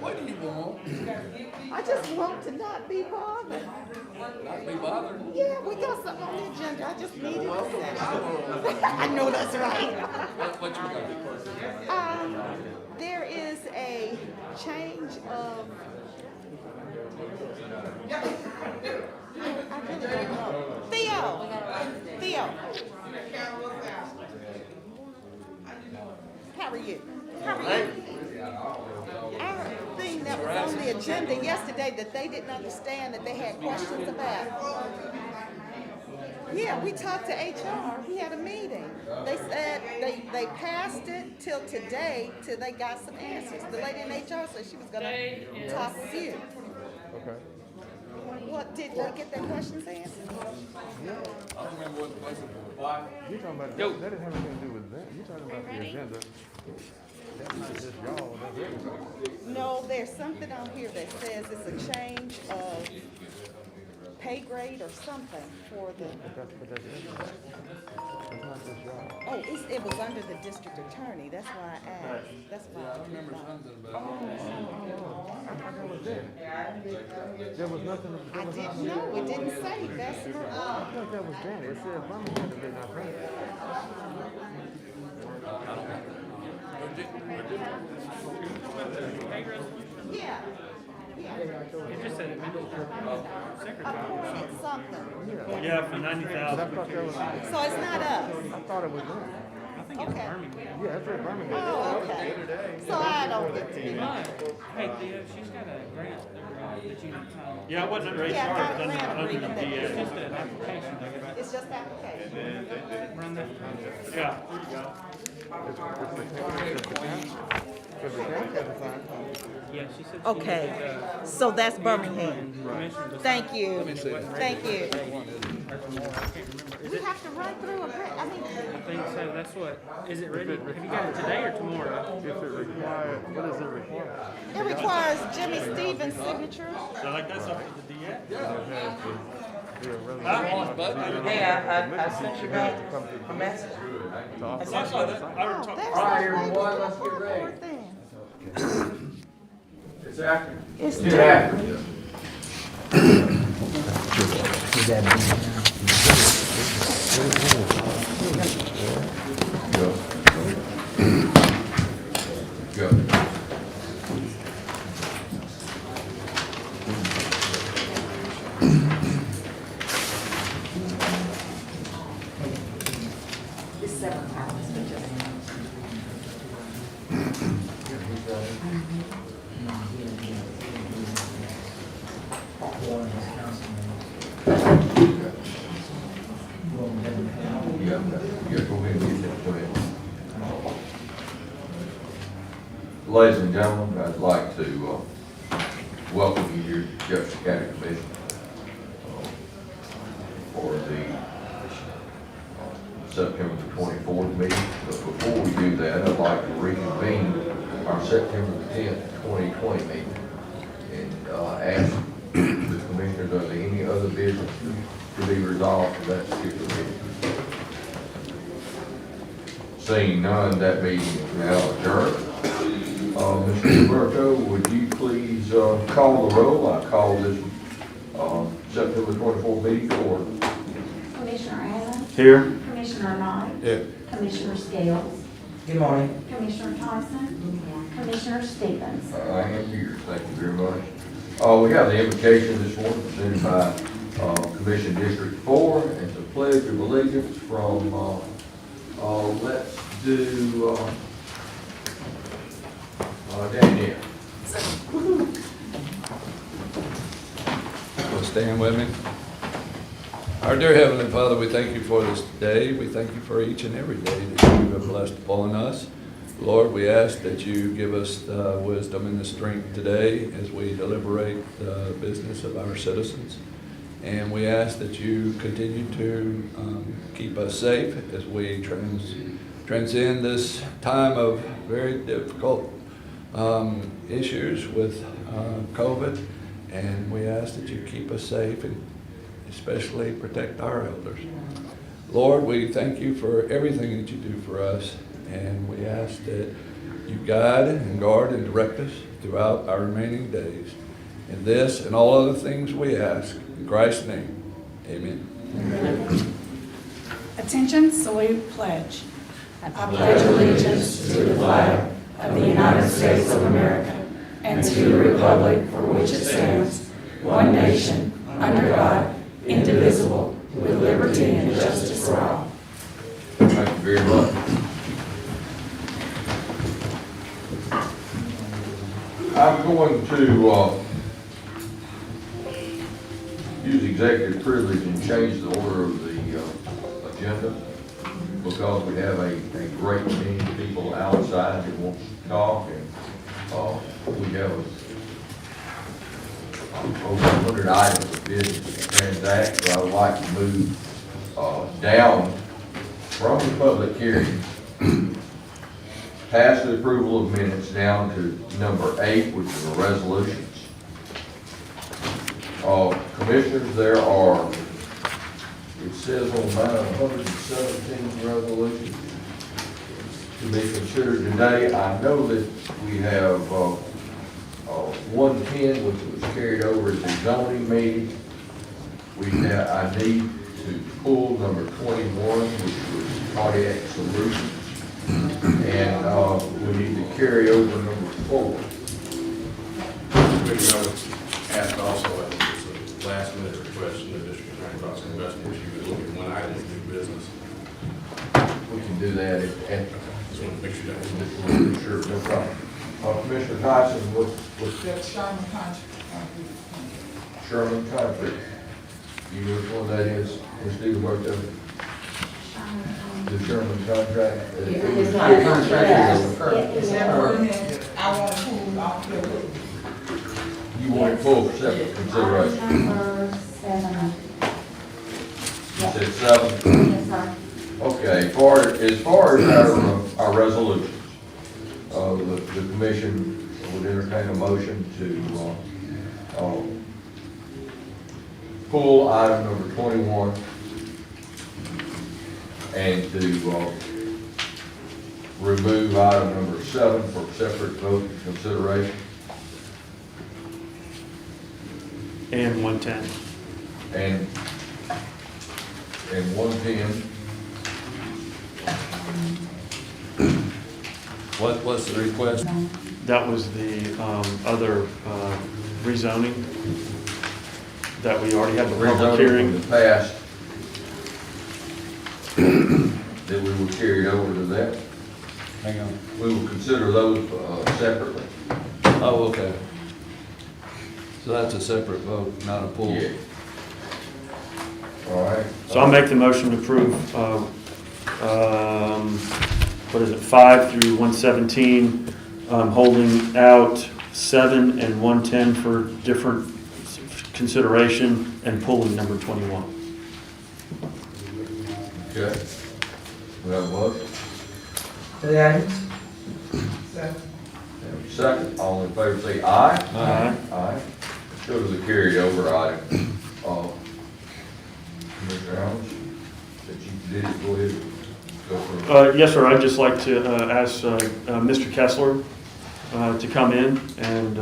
What do you want? I just want to not be bothered. Not be bothered? Yeah, we got something on the agenda. I just needed to say. I know that's right. What you got? There is a change of. I really don't know. Theo. How are you? Our thing that was on the agenda yesterday that they didn't understand that they had questions about. Yeah, we talked to HR. We had a meeting. They said they passed it till today till they got some answers. The lady in HR said she was gonna talk with you. Okay. What did they get their questions answered? I don't remember what the question was. You're talking about that didn't have anything to do with that. You're talking about the agenda. That's not just y'all, that's everybody. No, there's something on here that says it's a change of pay grade or something for the. But that's everybody. That's not just y'all. Oh, it was under the district attorney. That's why I asked. That's why. I remember something about it. I thought that was there. There was nothing. I didn't know. It didn't say Bessemer. I thought that was Danny. It said Birmingham that they not paying. Yeah. It just said administrative secretary. Appointed something. Yeah, for I 90,000. thought that was. So it's not us. I thought it was them. I think it's Okay. Birmingham. Yeah, that's right, Birmingham. Oh, okay. So I don't get to be. Hey, Theo, she's got a grant that you need to sign. Yeah, I wasn't very Yeah, I sure, got but a then grant I opened agreement the that It's is- just an application. It's just application. Run that. Yeah. Because the county had to sign. Yeah, she said. Okay. So that's Birmingham. Commissioner. Thank you. me see. Thank you. Or tomorrow, I can't remember. Is We it? have to run through a grant. I mean, I think so. That's what. Is it ready? Have you got it today or tomorrow? If it required, what does it require? it requires Jimmy Stevens' signature. So like that's up to the DA? It has to be a resolution. Hey, I sent you guys a message. To authorize I saw that. I Oh, already talked. there's All right, the everyone, lady let's for get the ready. board then. It's after. It's It's after. Go. It's 7 hours, but just. Yeah, go ahead and get that, go ahead. Ladies and gentlemen, I'd like to welcome you here to Jefferson County Commission for the September the 24th meeting. But before we do that, I'd like to reconvene our September the 10th, 2020 meeting and ask the commissioners, are there any other business to be resolved for that particular meeting? Seeing none, that meeting is now adjourned. Mr. Roberto, would you please call the roll? I call this September 24th meeting to order. Commissioner Adams? Here. Commissioner Knight? Yeah. Commissioner Scales? Good morning. Commissioner Tyson? Commissioner Stevens? I am here, thank you very much. We have the invocation this morning presented by Commission District 4. It's a pledge of allegiance from, let's do, Danielle. Will stand with me. Our dear Heavenly Father, we thank you for this day. We thank you for each and every day that you have blessed upon us. Lord, we ask that you give us the wisdom and the strength today as we deliberate the business of our citizens. And we ask that you continue to keep us safe as we transcend this time of very difficult issues with COVID. And we ask that you keep us safe and especially protect our elders. Lord, we thank you for everything that you do for us. And we ask that you guide and guard and direct us throughout our remaining days. In this and all other things we ask, in Christ's name, amen. Attention, salute, pledge. I pledge allegiance to the flag of the United States of America and to the republic for which it stands, one nation, under God, indivisible, with liberty and justice for all. Thank you very much. I'm going to use executive privilege and change the order of the agenda because we have a great many people outside who want to talk, and we have over 100 items of business to transact, so I would like to move down from the public hearing past the approval of minutes down to number 8, which is the resolutions. Commissioners, there are, it says on mine, 117 resolutions to be considered today. I know that we have 110, which was carried over at the zoning meeting. I need to pull number 21, which was cardiac solutions. And we need to carry over number 4. Commissioner, asked also, it's a last minute request from the district attorney's office investigation. She was looking at one item of new business. We can do that at Just want to make sure that. sure, no problem. Commissioner Tyson, what's That's Sherman contract. Sherman Concrete? You know which one that is? Ms. Steve worked on it. The Sherman contract? It's not a contract. Is that ordinance? I want to pull off the. You want it full for separate consideration? Number 7. You said 7? Yes, sir. Okay, as far as our resolutions, the commission would entertain a motion to pull item number 21 and to remove item number 7 for separate vote and consideration. And 110. And 110. What's the request? That was the other rezoning that we already had the public Rezoning hearing. in the past, that we will carry it over to that. Hang on. We will consider those separately. Oh, okay. So that's a separate vote, not a pool. Yeah. All right. So I'll make the motion to approve, what is it, 5 through 117, holding out 7 and 110 for different consideration and pulling number 21. Okay. We have a motion. Second, all in favor say aye. Aye. Aye. Go to the carried over item. Commissioner Allen, that you did it, go ahead. Go for it. Yes, sir. I'd just like to ask Mr. Kessler to come in, and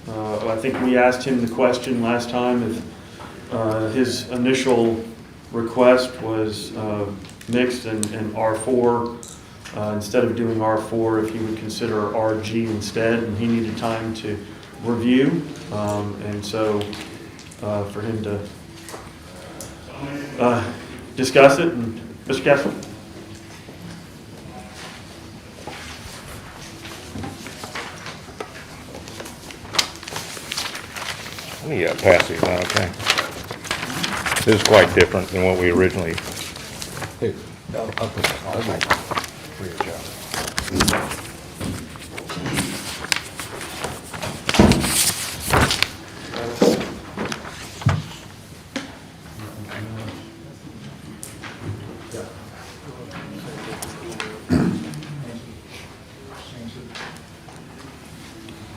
I think we asked him the question last time if his initial request was mixed and R4. Instead of doing R4, if he would consider RG instead, and he needed time to review, and so for him to discuss it. And Mr. Kessler? Let me pass these on, okay? This is quite different than what we originally. Here, I'll put it. I'll do it. Free of charge.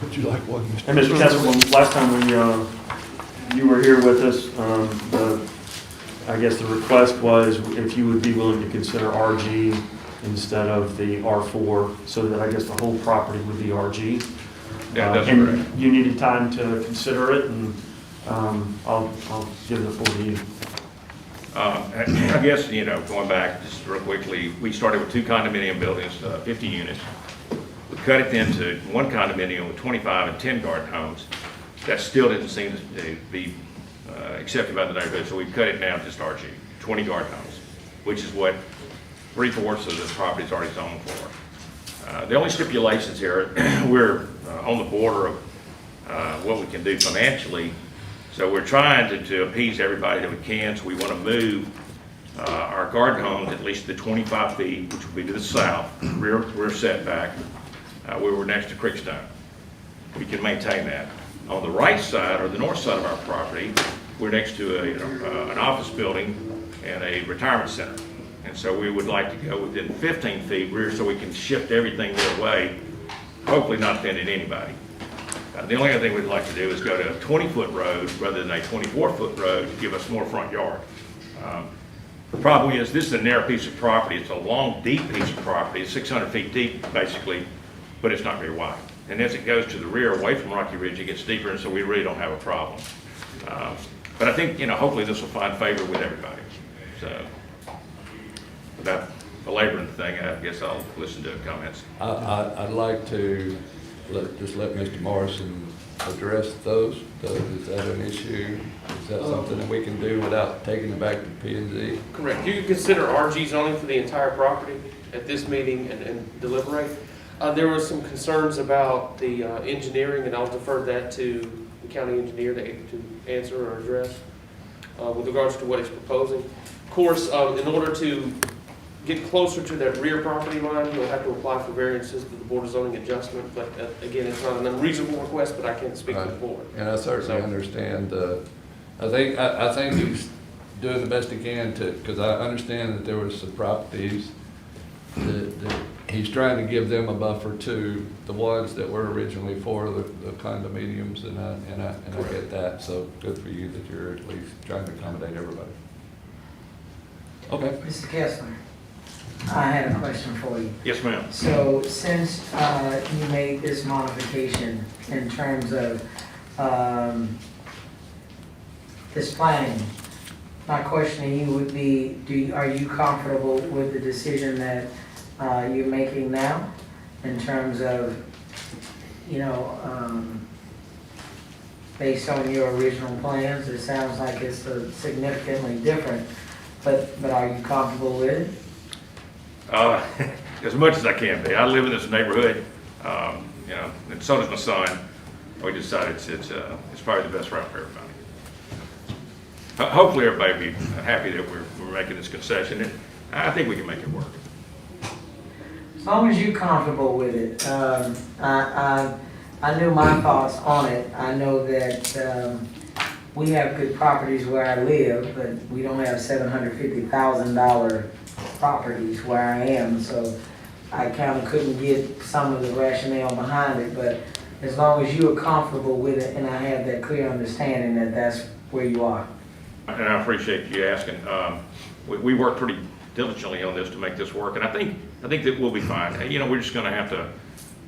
Would you like one, Mr. And Mr. Kessler, last time you were here with us, I guess the request was if you would be willing to consider RG instead of the R4, so that I guess the whole property would be RG. Yeah, that's And correct. you needed time to consider it, and I'll give the floor to you. I guess, going back just real quickly, we started with 2 condominium buildings, 50 units. We cut it into 1 condominium with 25 and 10 garden homes. That still didn't seem to be accepted by the neighborhood, so we cut it down to just RG, 20 garden homes, which is what 3/4 of the property is already zoned for. The only stipulations here, we're on the border of what we can do financially, so we're trying to appease everybody that we can, so we want to move our garden homes at least to 25 feet, which will be to the south, rear setback, where we're next to Creekstone. We can maintain that. On the right side, or the north side of our property, we're next to an office building and a retirement center. And so we would like to go within 15 feet rear so we can shift everything their way, hopefully not offending anybody. The only other thing we'd like to do is go to a 20-foot road rather than a 24-foot road to give us more front yard. The problem is, this is a narrow piece of property. It's a long, deep piece of property. It's 600 feet deep, basically, but it's not very wide. And as it goes to the rear, away from Rocky Ridge, it gets deeper, and so we really don't have a problem. But I think, hopefully this will find favor with everybody. So, without belaboring the thing, I guess I'll listen to comments. I'd like to just let Mr. Morrison address those. Is that an issue? Is that something that we can do without taking it back to P&Z? Correct. You can consider RG zoning for the entire property at this meeting and deliberate. There were some concerns about the engineering, and I'll defer that to the county engineer to answer or address with regards to what he's proposing. Of course, in order to get closer to that rear property line, you'll have to apply for variances to the Board of Zoning Adjustment, but again, it's not an unreasonable request, but I can't speak for the board. And I certainly understand, I think he's doing the best he can because I understand that there were some properties that he's trying to give them a buffer to the ones that were originally for the condominiums, and I get that, so good for you that you're at least trying to accommodate everybody. Okay. Mr. Kessler, I had a question for you. Yes, ma'am. So since you made this modification in terms of this planning, my question to you would be, are you comfortable with the decision that you're making now in terms of, based on your original plans? It sounds like it's significantly different, but are you comfortable with it? As much as I can be. I live in this neighborhood, and so does my son. We decided it's probably the best route for everybody. Hopefully everybody will be happy that we're making this concession, and I think we can make it work. As long as you're comfortable with it. I knew my thoughts on it. I know that we have good properties where I live, but we don't have $750,000 properties where I am, so I kind of couldn't get some of the rationale behind it, but as long as you are comfortable with it, and I have that clear understanding that that's where you are. And I appreciate you asking. We worked pretty diligently on this to make this work, and I think that we'll be fine. We're just going to have to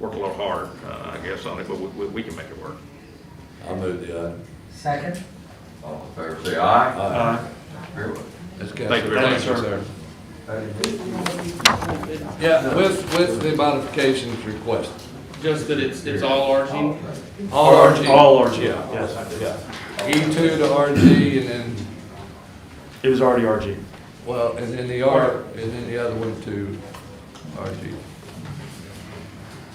work a little hard, I guess, on it, but we can make it work. I'll move the item. Second? All in favor, say aye. Aye. Very well. Thank you very much, sir. Yeah, with the modifications requested. Just that it's all RG? All RG. All RG, Yeah. yes. Yeah. E2 to RG, and then, It was already RG. well, and then the other one to RG.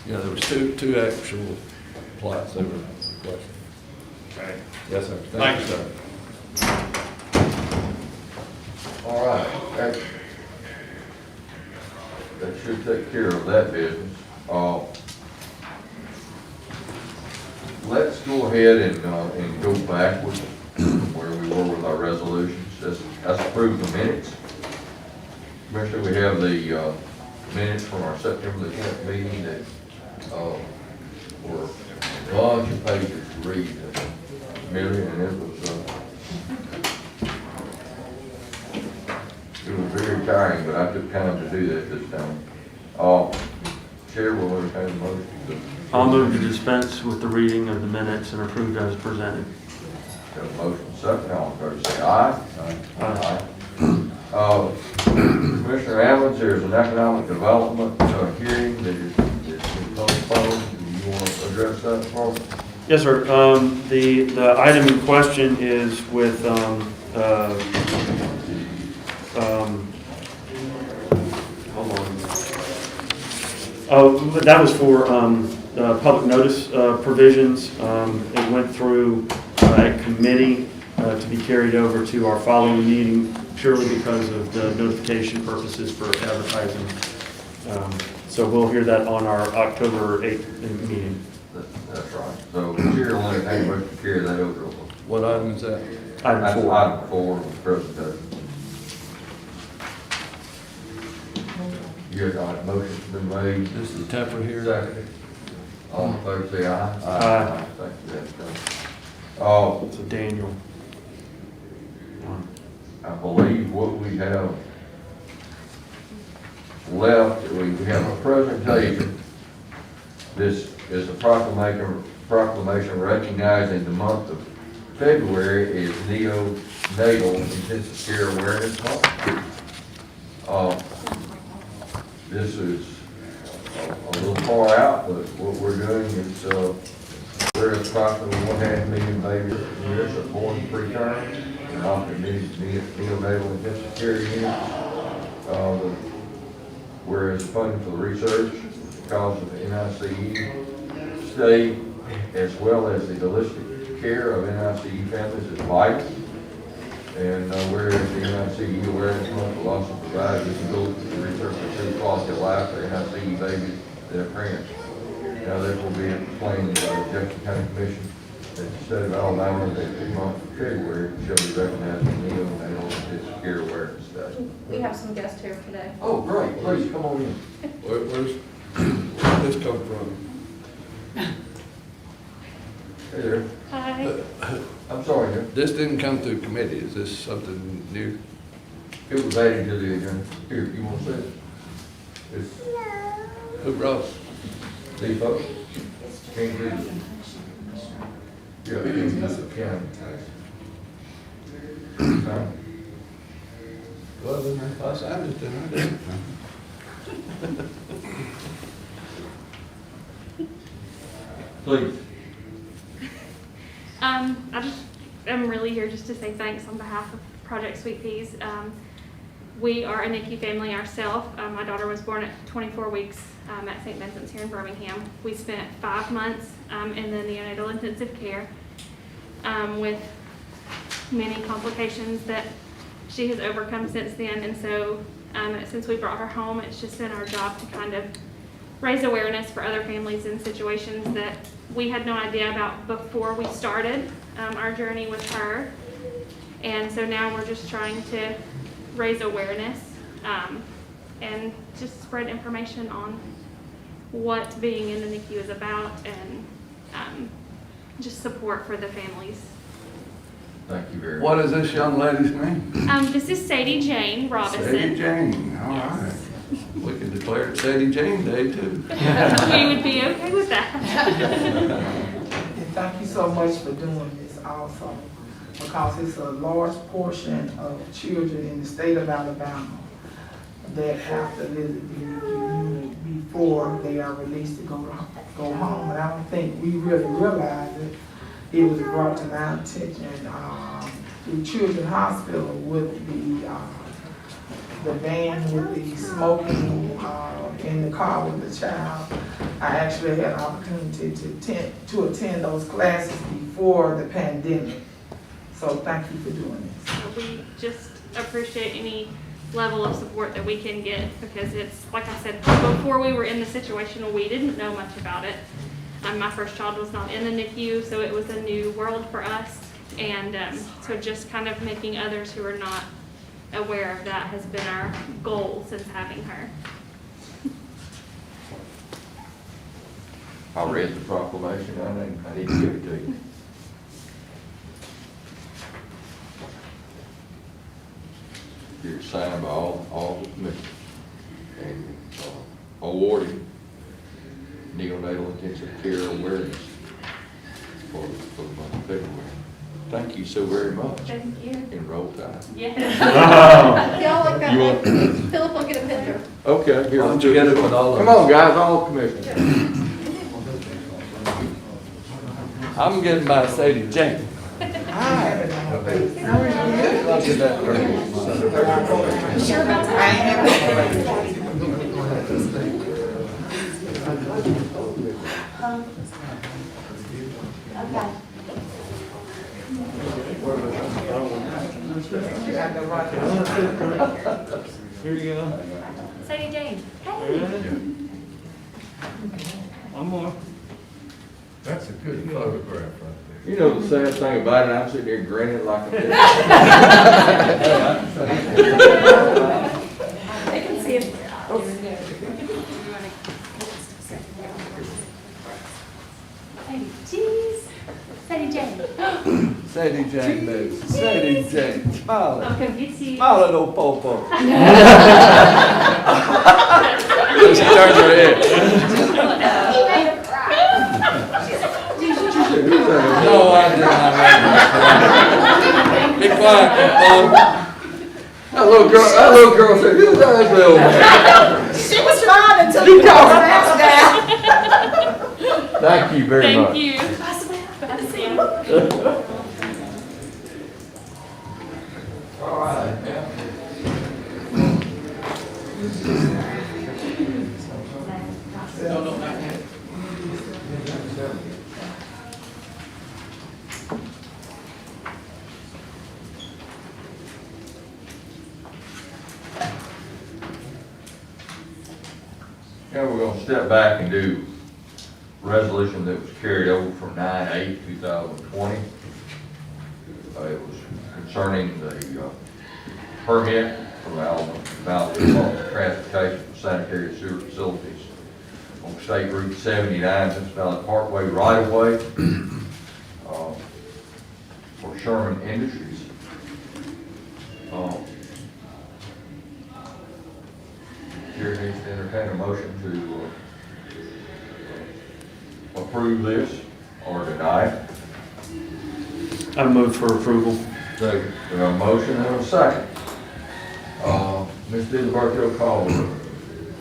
There was two actual plots that were requested. Okay. Yes, sir. Thank you, you. sir. All right, that should take care of that business. Let's go ahead and go backwards where we were with our resolutions. Let's approve the minutes. Commissioner, we have the minutes from our September the 10th meeting that were a bunch of pages to read, Millie, and it was very retiring, but I took time to do that this time. Chair will entertain a motion. I'll move to dispense with the reading of the minutes and approve as presented. Got a motion second, all in favor say aye. Aye. Commissioner Evans, there's an economic development hearing that is been postponed. Do you want to address that for me? Yes, sir. The item in question is with, hold on. Oh, that was for, public notice, provisions. It went through a committee, to be carried over to our following meeting purely because of the notification purposes for advertising. So we'll hear that on our October 8th meeting. That's right. So the chair will entertain a motion to carry that over. What item is that? Item That's 4. item 4 of the presentation. Your motion's been made. This is temper here. Second. All in favor say aye. Aye. Thank you, that's done. So Daniel. I believe what we have left, we have a presentation. This is a proclamation recognizing the month of February is Neonatal Intensive Care Awareness Month. This is a little far out, but what we're doing is, there's approximately 1.5 million babies a year that are born preterm and often need neonatal intensive care units. Whereas funding for the research, because of the NICU state, as well as the holistic care of NICU families is vital. And whereas the NICU Awareness Month will also provide visibility to the research and improve quality of life for NICU babies and their parents. Now, this will be explained by the Jefferson County Commission that the state of Alabama, that the month of February shall be recognized as neonatal intensive care awareness day. We have some guests here today. Oh, great, please come on in. Where's this come from? Hey there. Hi. I'm sorry, Nick. This didn't come through committee. Is this something new? It was added to the agenda. Here, you want to say it? It's Who brought it? these folks. Can't do it. Yeah, it's the county. Huh? Well, then I signed it, then I didn't. Please. I just am really here just to say thanks on behalf of Project Sweet Peas. We are a NICU family ourselves. My daughter was born at 24 weeks at St. Vincent's here in Birmingham. We spent 5 months in the neonatal intensive care with many complications that she has overcome since then. And so since we brought her home, it's just been our job to kind of raise awareness for other families in situations that we had no idea about before we started our journey with her. And so now we're just trying to raise awareness and just spread information on what being in the NICU is about and just support for the families. Thank you very much. What is this young lady's name? This is Sadie Jane Robinson. Sadie Jane, all right. We can declare it Sadie Jane Day too. We would be okay with that. And thank you so much for doing this also, because it's a large portion of children in the state of Alabama that have to visit the NICU unit before they are released to go home. And I don't think we really realized it. It was brought to my attention through Children's Hospital with the van with the smoking in the car with the child. I actually had an opportunity to attend those classes before the pandemic. So thank you for doing this. So we just appreciate any level of support that we can get, because it's, like I said, before we were in the situation, we didn't know much about it. My first child was not in the NICU, so it was a new world for us. And so just kind of making others who are not aware of that has been our goal since having her. I read the proclamation. I need to give it to you. It's signed by all Commission and awarding neonatal intensive care awareness for the month of February. Thank you so very much. Thank you. In roll tide. Yeah. Y'all like that You one? want- Philip will get a picture. Okay, here. Why don't you get it with all of Come us? on, guys, all commissioners. I'm getting by Sadie Jane. Okay. Here you go. Sadie Jane. Hey. One more. That's a good photograph right there. You know the sad thing about it, I'm sitting here grinning like a They can see it. Sadie, jeez. Sadie Jane. Sadie Jane, baby. Sadie Jane. Smile I'm at gonna get you. Smile at old Popo. She turns her head. No, I did not. Be quiet, Popo. That little girl said, who's that little man? She was fine until you called her ass down. Thank you very much. Thank you. Bye, Sam. All right, now. Now we're gonna step back and do resolution that was carried over from 9/8/2020. It was concerning the permit from the Alabama Department of Transportation for sanitary sewer facilities on State Route 79, Central Valley Parkway right-of-way for Sherman Industries. Chair needs to entertain a motion to approve this or deny it. I move for approval. Second. We have a motion and a second. Ms. DiLiberto, call the roll.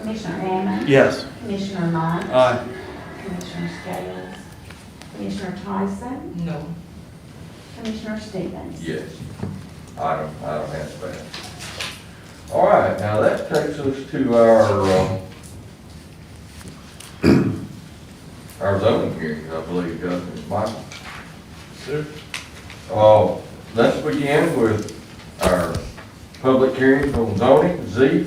Commissioner Hammond. Yes. Commissioner Mott. Aye. Commissioner Scales. Commissioner Tyson. No. Commissioner Stevens. Yes. Item has passed. All right, now that takes us to our zoning hearings, I believe, doesn't it, Michael? Sir? Let's begin with our public hearing on zoning, Z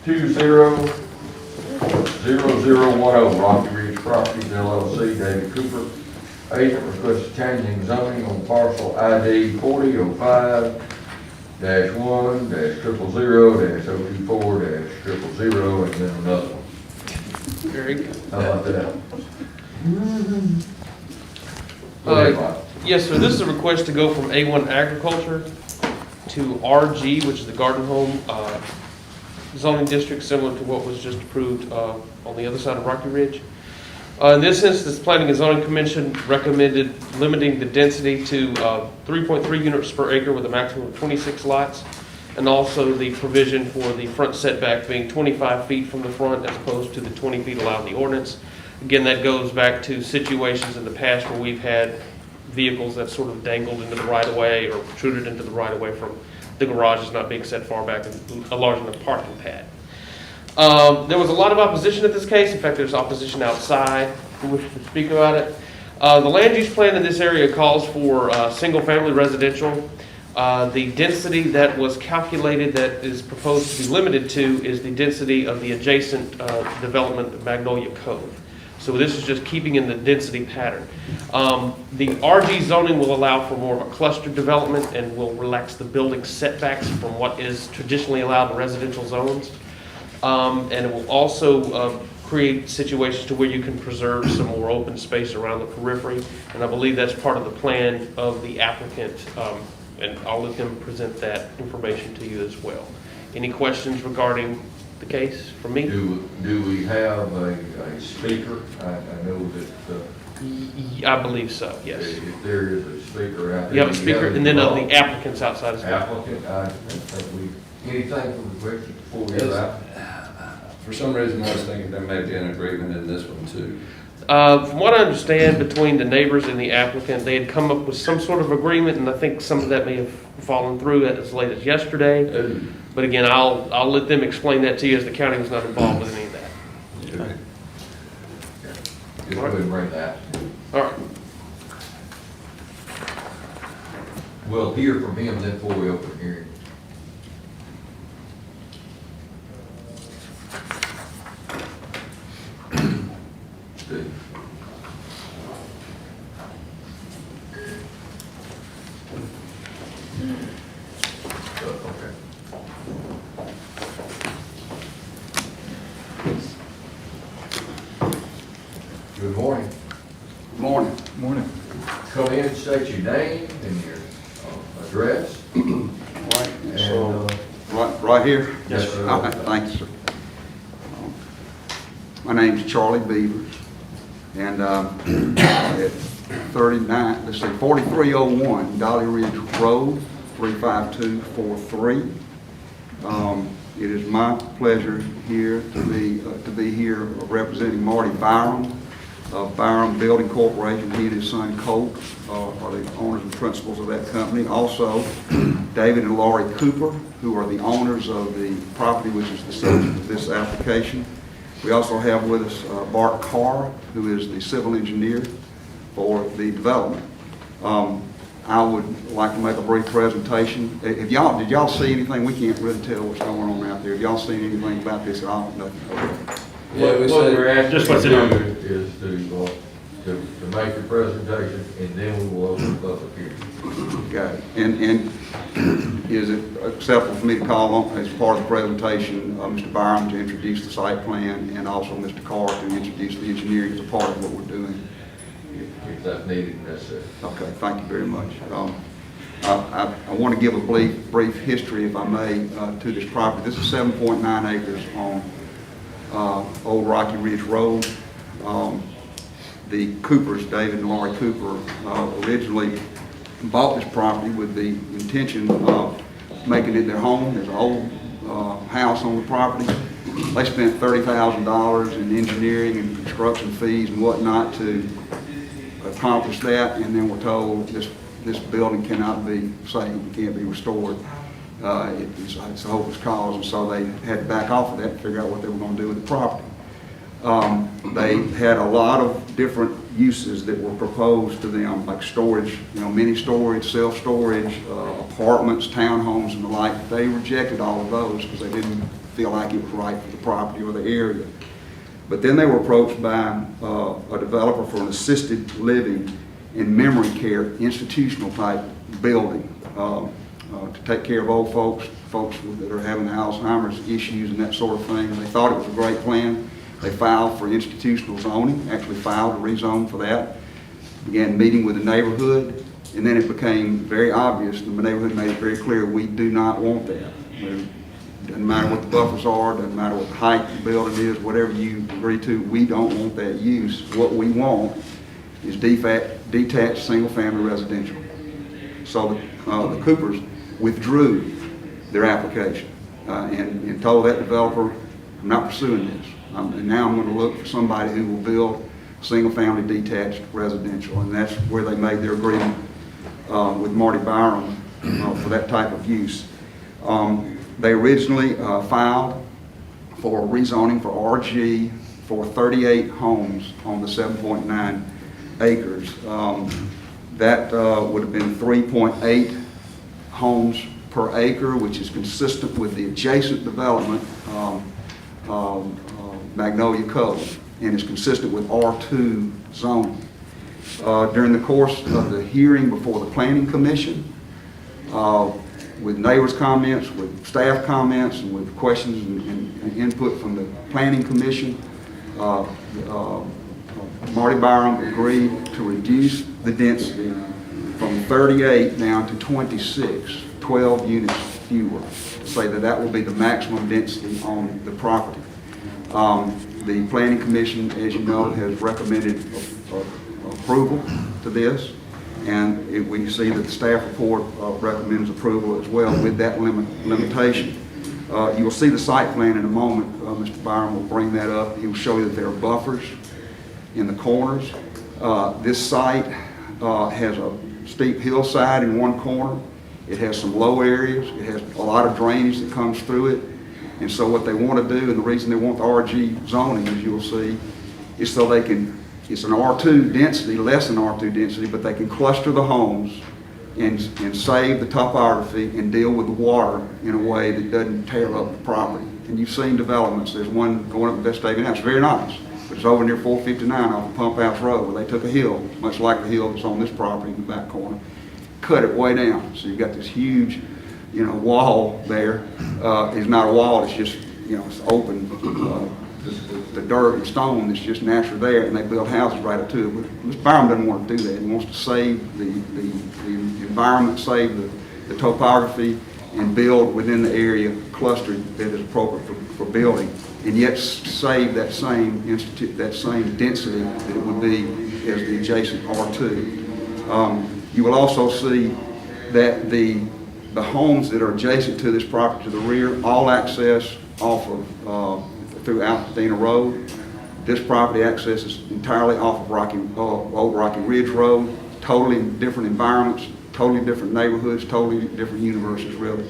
200010, Rocky Ridge Properties LLC, David Cooper, agent requests changing zoning on parcel ID 4005-1-000-024-000, and then another one. Very good. How about that? Go ahead, Mike. Yes, sir, this is a request to go from A1 Agriculture to RG, which is the Garden Home zoning district, similar to what was just approved on the other side of Rocky Ridge. In this instance, the Planning and Zoning Commission recommended limiting the density to 3.3 units per acre with a maximum of 26 lots, and also the provision for the front setback being 25 feet from the front as opposed to the 20 feet allowed in the ordinance. Again, that goes back to situations in the past where we've had vehicles that sort of dangled into the right-of-way or protruded into the right-of-way from the garages not being set far back and a large enough parking pad. There was a lot of opposition at this case. In fact, there's opposition outside who wish to speak about it. The land use plan in this area calls for single-family residential. The density that was calculated that is proposed to be limited to is the density of the adjacent development of Magnolia Cove. So this is just keeping in the density pattern. The RG zoning will allow for more of a cluster development and will relax the building setbacks from what is traditionally allowed in residential zones. And it will also create situations to where you can preserve some more open space around the periphery. And I believe that's part of the plan of the applicant, and I'll let them present that information to you as well. Any questions regarding the case from me? Do we have a speaker? I know that, I believe so, yes. if there is a speaker out there. You have a speaker, and then any the applicants outside as well. applicant, I think anything from the question before we go out? For some reason, I was thinking there may be an agreement in this one too. From what I understand, between the neighbors and the applicant, they had come up with some sort of agreement, and I think some of that may have fallen through as late as yesterday. But again, I'll let them explain that to you, as the county was not involved with any of that. Okay. Just go ahead and bring that. All right. We'll hear from him then before we open the hearing. Steve. Okay. Good morning. Morning. Morning. Come in, state your name and your address. Right, And, so, right here? Yes, sir. All right, thank you, sir. My name's Charlie Beavers, and at 4301 Dolly Ridge Road, 35243. It is my pleasure here to be here representing Marty Byram of Byram Building Corporation. He and his son Colt are the owners and principals of that company. Also, David and Laurie Cooper, who are the owners of the property which is the subject of this application. We also have with us Bart Carr, who is the civil engineer for the development. I would like to make a brief presentation. Did y'all see anything? We can't really tell what's going on out there. Have y'all seen anything about this at all? Nothing. Okay. Yeah, we What said, we're asking Just what's you in to our- do is to make your presentation, and then we will open the public hearing. Got it. And is it acceptable for me to call on, as part of the presentation, Mr. Byram to introduce the site plan, and also Mr. Carr to introduce the engineering as a part of what we're doing? If that's needed and necessary. Okay, thank you very much. I want to give a brief history, if I may, to this property. This is 7.9 acres on Old Rocky Ridge Road. The Coopers, David and Laurie Cooper, originally bought this property with the intention of making it their home. There's an old house on the property. They spent $30,000 in engineering and construction fees and whatnot to accomplish that, and then we're told this building cannot be saved, can't be restored. It's a hopeless cause, and so they had to back off of that and figure out what they were going to do with the property. They had a lot of different uses that were proposed to them, like storage, mini storage, self-storage, apartments, townhomes, and the like. They rejected all of those because they didn't feel like it was right for the property or the area. But then they were approached by a developer for an assisted living and memory care institutional type building to take care of old folks that are having Alzheimer's issues and that sort of thing. They thought it was a great plan. They filed for institutional zoning, actually filed to rezone for that, began meeting with the neighborhood, and then it became very obvious. The neighborhood made it very clear, we do not want that. Doesn't matter what the buffers are, doesn't matter what the height of the building is, whatever you agree to, we don't want that use. What we want is detached single-family residential. So the Coopers withdrew their application and told that developer, I'm not pursuing this. And now I'm going to look for somebody who will build single-family detached residential. And that's where they made their agreement with Marty Byram for that type of use. They originally filed for rezoning for RG for 38 homes on the 7.9 acres. That would have been 3.8 homes per acre, which is consistent with the adjacent development, Magnolia Cove, and is consistent with R2 zoning. During the course of the hearing before the Planning Commission, with neighbors' comments, with staff comments, and with questions and input from the Planning Commission, Marty Byram agreed to reduce the density from 38 down to 26, 12 units fewer, to say that that will be the maximum density on the property. The Planning Commission, as you know, has recommended approval to this, and we see that the staff report recommends approval as well with that limitation. You will see the site plan in a moment. Mr. Byron will bring that up. He will show you that there are buffers in the corners. This site has a steep hillside in one corner. It has some low areas. It has a lot of drainage that comes through it. And so what they want to do, and the reason they want the RG zoning, as you'll see, is so they can, it's an R2 density, less than R2 density, but they can cluster the homes and save the topography and deal with the water in a way that doesn't tear up the property. And you've seen developments. There's one going up in Vestavia now. It's very nice, but it's over near 459 off of Pump House Road, where they took a hill, much like the hill that's on this property in the back corner, cut it way down. So you've got this huge, wall there. It's not a wall. It's just, it's open. The dirt and stone that's just natural there, and they build houses right up to it. But Mr. Byron doesn't want to do that. He wants to save the environment, save the topography, and build within the area clustering that is appropriate for building, and yet save that same density that it would be as the adjacent R2. You will also see that the homes that are adjacent to this property to the rear all access off of throughout Dana Road. This property accesses entirely off of Old Rocky Ridge Road. Totally different environments, totally different neighborhoods, totally different universes, really.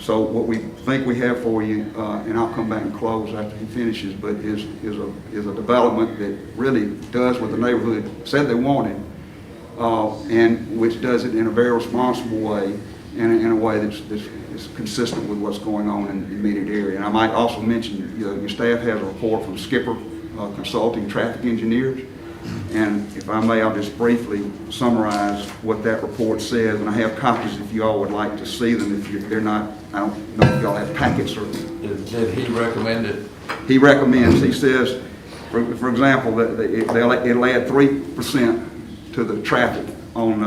So what we think we have for you, and I'll come back and close after he finishes, but is a development that really does what the neighborhood said they wanted, and which does it in a very responsible way, and in a way that's consistent with what's going on in the immediate area. And I might also mention, your staff has a report from Skipper Consulting Traffic Engineers, and if I may, I'll just briefly summarize what that report says, and I have copies if you all would like to see them. If they're not, I don't know if y'all have packets or. Did he recommend it? He recommends. He says, for example, that it'll add 3% to the traffic on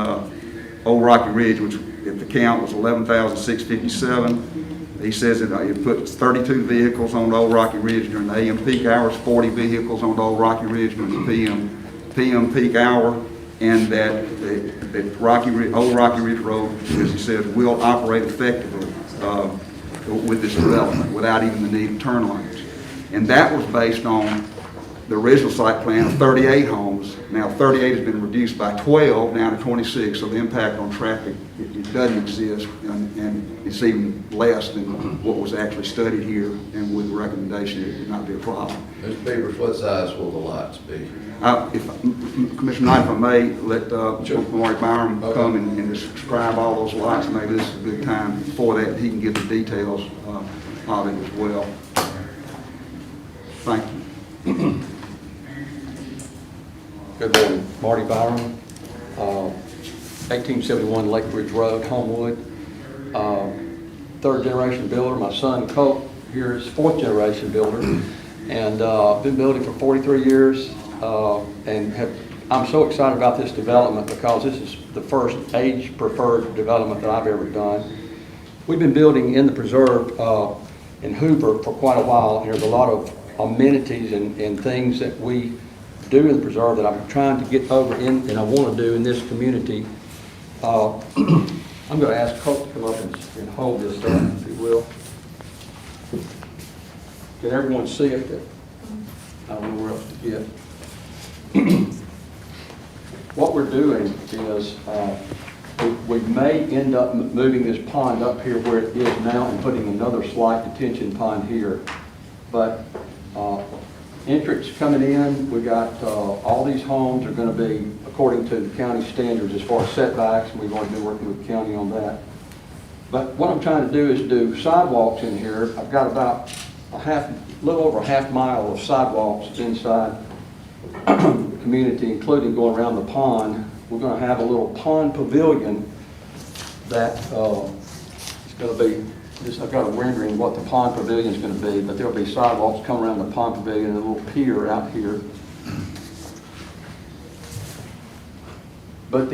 Old Rocky Ridge, which if the count was 11,657. He says that it puts 32 vehicles on the Old Rocky Ridge during the AM peak hours, 40 vehicles on the Old Rocky Ridge during the PM peak hour, and that Old Rocky Ridge Road, as he says, will operate effectively with this development without even the need of turn lanes. And that was based on the original site plan of 38 homes. Now 38 has been reduced by 12 down to 26, so the impact on traffic, it doesn't exist, and it's even less than what was actually studied here, and with the recommendation it would not be a problem. Mr. Beavers, what size will the lots be? Commissioner Knight, if I may, let Mark Byron come and describe all those lots. Maybe this is a good time for that. He can give the details of it as well. Thank you. Good morning, Marty Byron, 1871 Lake Ridge Road, Homewood. Third generation builder. My son Colt here is fourth generation builder, and been building for 43 years. I'm so excited about this development because this is the first age preferred development that I've ever done. We've been building in the preserve in Hoover for quite a while, and there's a lot of amenities and things that we do in the preserve that I'm trying to get over in, and I want to do in this community. I'm going to ask Colt to come up and hold this up, if you will. Can everyone see it? I don't know where else to get. What we're doing is we may end up moving this pond up here where it is now and putting another slight detention pond here. But entrance coming in, we got all these homes are going to be according to the county standards as far as setbacks, and we've already been working with the county on that. But what I'm trying to do is do sidewalks in here. I've got about a little over a half mile of sidewalks inside the community, including going around the pond. We're going to have a little pond pavilion that is going to be, I've got a rendering of what the pond pavilion is going to be, but there'll be sidewalks coming around the pond pavilion and a little pier out here. But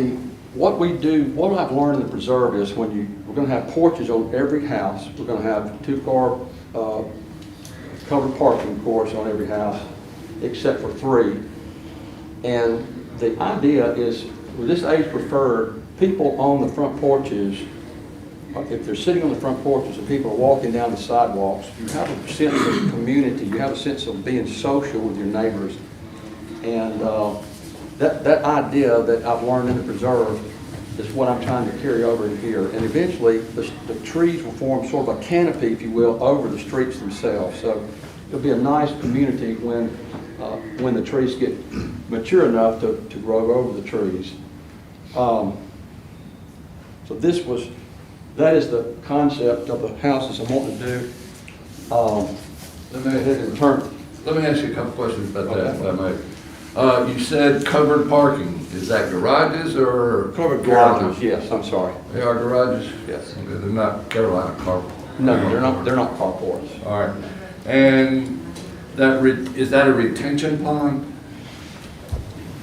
what we do, what I've learned in the preserve is we're going to have porches on every house. We're going to have 2-car covered parking, of course, on every house, except for 3. And the idea is, with this age preferred, people on the front porches, if they're sitting on the front porches and people are walking down the sidewalks, you have a sense of community, you have a sense of being social with your neighbors. And that idea that I've learned in the preserve is what I'm trying to carry over in here. And eventually, the trees will form sort of a canopy, if you will, over the streets themselves. So it'll be a nice community when the trees get mature enough to grow over the trees. So that is the concept of the houses I want to do. Let me ask you a couple questions about that, if I may. You said covered parking. Is that garages or? Covered garages, yes, I'm sorry. They are garages? Yes. Okay, they're not Carolina carport? No, they're not carports. All right. And is that a retention pond?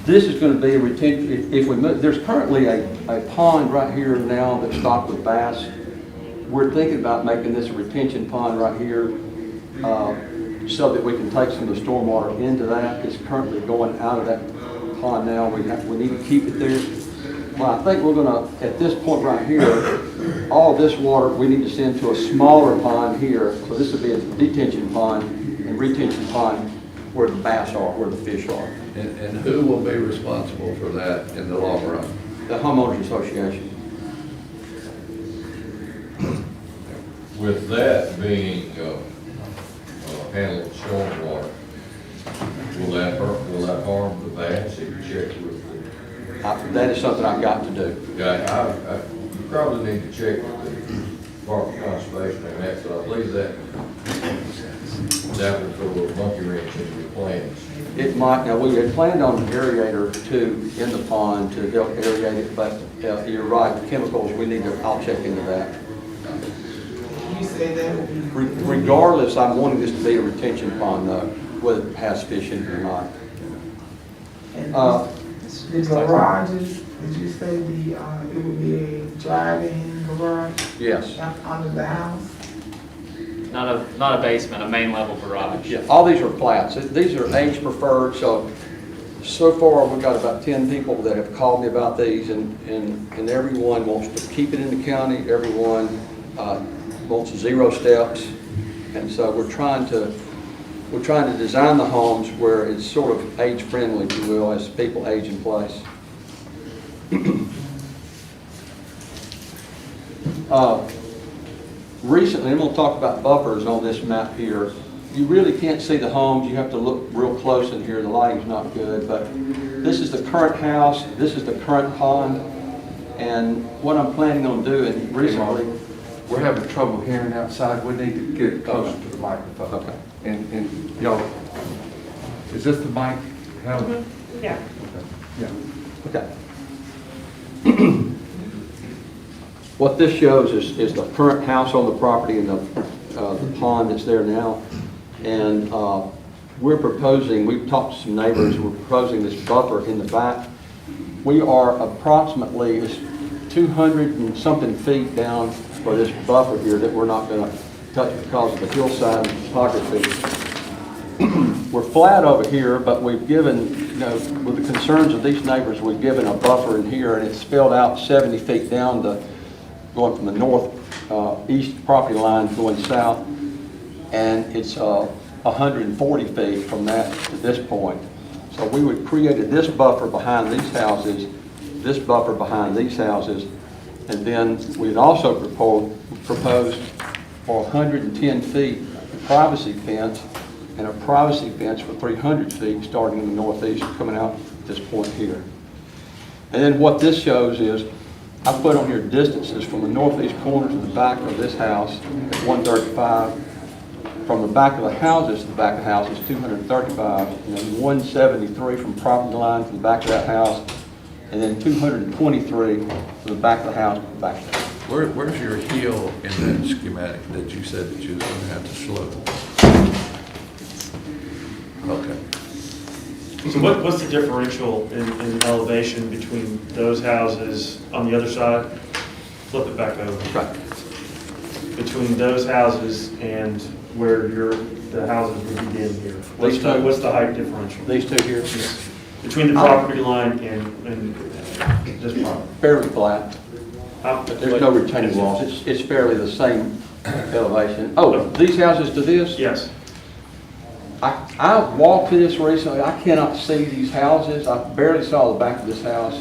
This is going to be a retention, if we move, there's currently a pond right here now that's stocked with bass. We're thinking about making this a retention pond right here so that we can take some of the stormwater into that. It's currently going out of that pond now. We need to keep it there. Well, I think we're going to, at this point right here, all this water we need to send to a smaller pond here. So this will be a detention pond and retention pond where the bass are, where the fish are. And who will be responsible for that in the long run? The homeowners association. With that being handled stormwater, will that harm the bass if you check with That is something I've got to do. you probably need to check with the Department of Conservation and that, so I believe that would throw a monkey wrench into your plans. It might. Now, we had planned on an aerator too in the pond to help aerate it, but you're right, the chemicals, I'll check into that. You said that would be. Regardless, I'm wanting this to be a retention pond though, whether it has fish in it or not. The garages, did you say it would be a drive-in garage? Yes. Under the house? Not a basement, a main level garage. Yeah, all these are flats. These are age preferred, so far we've got about 10 people that have called me about these, and everyone wants to keep it in the county. Everyone wants 0 steps, and so we're trying to design the homes where it's sort of age friendly, if you will, as people age in place. Recently, I'm going to talk about buffers on this map here. You really can't see the homes. You have to look real close in here. The lighting's not good, but this is the current house. This is the current pond. And what I'm planning on doing recently... We're having trouble hearing outside. We need to get it closer to the microphone. Okay. And y'all, is this the mic? Helen? Yeah. Yeah. Okay. What this shows is the current house on the property and the pond that's there now. And we're proposing, we've talked to some neighbors, we're proposing this buffer in the back. We are approximately 200 and something feet down for this buffer here that we're not going to touch because of the hillside and topography. We're flat over here, but we've given, with the concerns of these neighbors, we've given a buffer in here, and it's spelled out 70 feet down going from the north-east property line going south, and it's 140 feet from that to this point. So we would created this buffer behind these houses, this buffer behind these houses, and then we'd also proposed for 110 feet privacy fence and a privacy fence for 300 feet starting in the northeast coming out at this point here. And then what this shows is I put on here distances from the northeast corner to the back of this house at 135. From the back of the houses to the back of the house is 235, and then 173 from property line to the back of that house, and then 223 from the back of the house to the back of the house. Where's your hill in that schematic that you said that you was going to have to slope? Okay. So what's the differential in elevation between those houses on the other side? Flip it back over. Right. Between those houses and where the houses would begin here? These two. What's the height differential? These two here? Between the property line and this property? Fairly flat. How- There's no retaining walls. It's fairly the same elevation. Oh, these houses to this? Yes. I walked to this recently. I cannot see these houses. I barely saw the back of this house.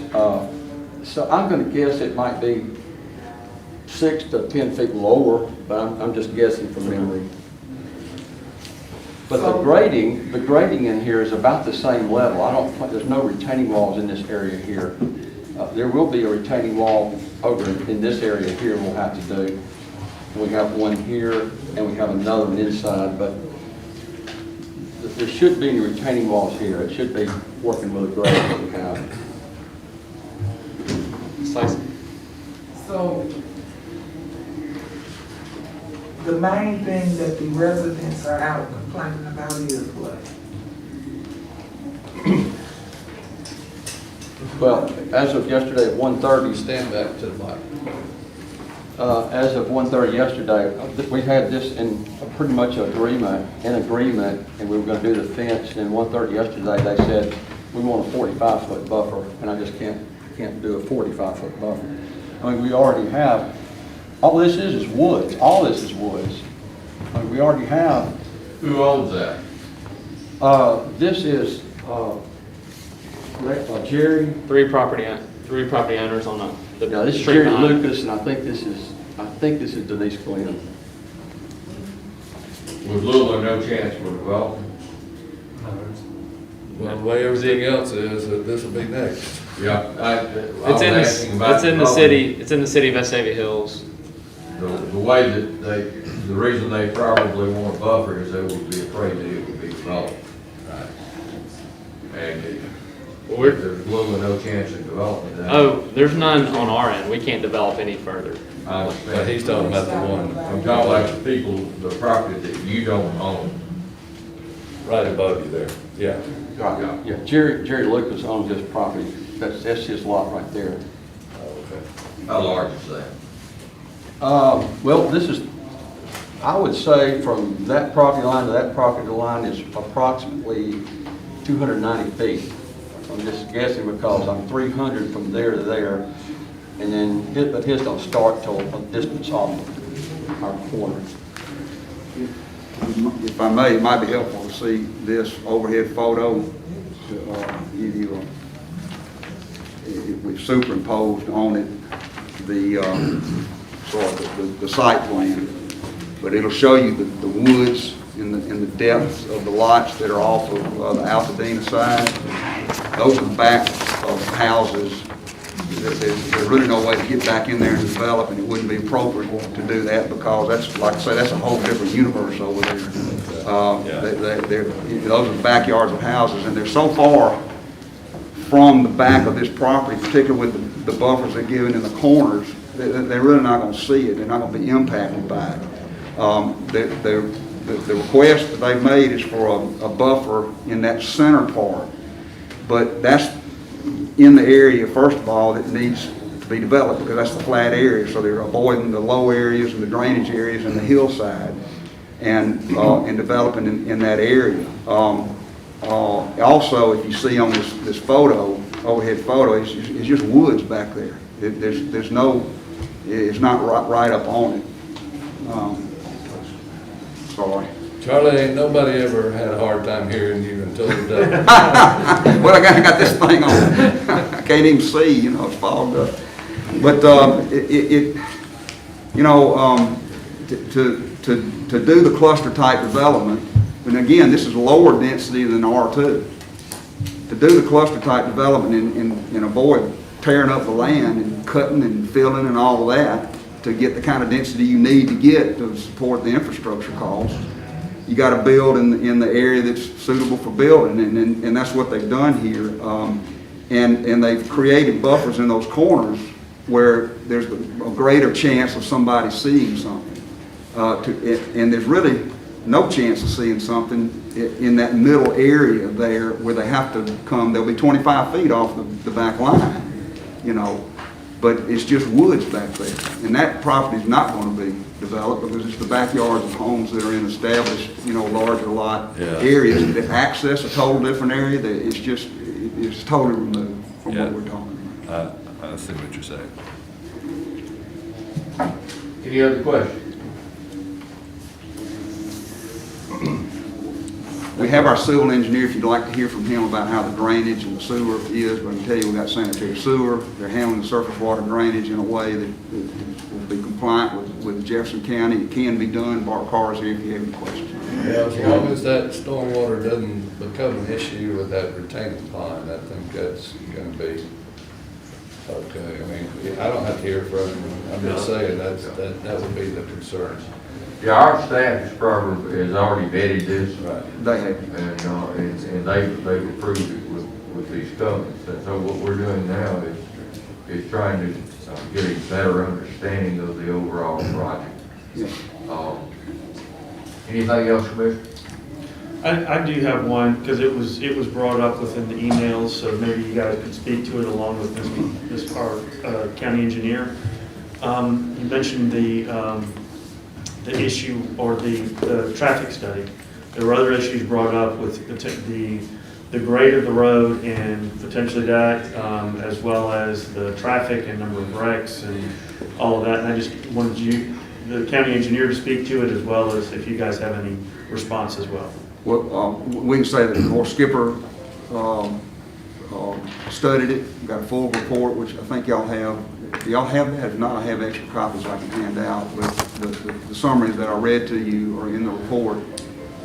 So I'm going to guess it might be 6 to 10 feet lower, but I'm just guessing from memory. But the grading in here is about the same level. There's no retaining walls in this area here. There will be a retaining wall over in this area here we'll have to do. We have one here and we have another one inside, but there shouldn't be any retaining walls here. It should be working with the grade that we have. So, the main thing that the residents are out complaining about is what? Well, as of yesterday at 1:30, Stand back to the mic. as of 1:30 yesterday, we had this in pretty much agreement, and we were going to do the fence. And 1:30 yesterday, they said we want a 45-foot buffer, and I just can't do a 45-foot buffer. I mean, we already have. All this is woods. All this is woods. I mean, we already have. Who owns that? This is Jerry. Three property owners on the Yeah, this is street Jerry behind. Lucas, and I think this is Denise Glenn. With little or no chance for development? Well, the way everything else is, this will be next. Yeah. It's in the city. It's in the city of Vestavia Hills. The way that the reason they probably want a buffer is they would be afraid that it would be developed. Right. And there's little or no chance of development. Oh, there's none on our end. We can't develop any further. I But understand. he's talking about the one I'm talking about the people, the property that you don't own. right above you there. Yeah. Yeah, Jerry Lucas owns this property. That's his lot right there. How large is that? Well, this is, I would say from that property line to that property line is approximately 290 feet. I'm just guessing because I'm 300 from there to there, and then his don't start till a distance off our corner. If I may, it might be helpful to see this overhead photo to give you we've superimposed on it the the site plan, but it'll show you the woods and the depths of the lots that are off of the Altadena side. Those are the back of houses. There's really no way to get back in there and develop, and it wouldn't be appropriate to do that because that's, like I say, that's a whole different universe over there. Those are backyards of houses, and they're so far from the back of this property, particularly with the buffers they're given in the corners, they're really not going to see it. They're not going to be impacted by it. The request that they've made is for a buffer in that center part, but that's in the area, first of all, that needs to be developed because that's the flat area, so they're avoiding the low areas and the drainage areas and the hillside and developing in that area. Also, if you see on this photo, overhead photo, it's just woods back there. There's no, it's not right up on it. Sorry. Charlie, ain't nobody ever had a hard time hearing you until today. Well, I got this thing on. I can't even see, you know, it's fogged up. But to do the cluster type development, and again, this is lower density than R2. To do the cluster type development and avoid tearing up the land and cutting and filling and all of that to get the kind of density you need to get to support the infrastructure costs, you got to build in the area that's suitable for building, and that's what they've done here. And they've created buffers in those corners where there's a greater chance of somebody seeing something. And there's really no chance of seeing something in that middle area there where they have to come. They'll be 25 feet off the back line, you know, but it's just woods back there. And that property is not going to be developed because it's the backyards of homes that are in established, you know, larger lot areas that access a total different area. That it's just, it's totally removed from what we're talking about. I see what you're saying. Any other questions? We have our civil engineer, if you'd like to hear from him about how the drainage and the sewer is, but I can tell you we've got sanitary sewer. They're handling the surface water drainage in a way that will be compliant with Jefferson County. It can be done. Bart Carr's here if you have any questions. Yeah, as long as that stormwater doesn't become an issue with that retaining pond, I think that's gonna be okay. I mean, I don't have to hear from him. I'm just saying that would be the concern. Yeah, our staff has already vetted this. Right. They have. And they've approved it with these covenants. And so what we're doing now is trying to get a better understanding of the overall project. Anything else, Commissioner? I do have one, because it was brought up within the emails, so maybe you guys could speak to it along with our county engineer. You mentioned the issue or the traffic study. There were other issues brought up with the grade of the road and potentially that, as well as the traffic and number of wrecks and all of that. And I just wanted the county engineer to speak to it, as well as if you guys have any response as well. Well, we can say that the North Skipper studied it. We've got a full report, which I think y'all have. Do y'all have that? If not, I have extra copies I can hand out. But the summaries that I read to you are in the report.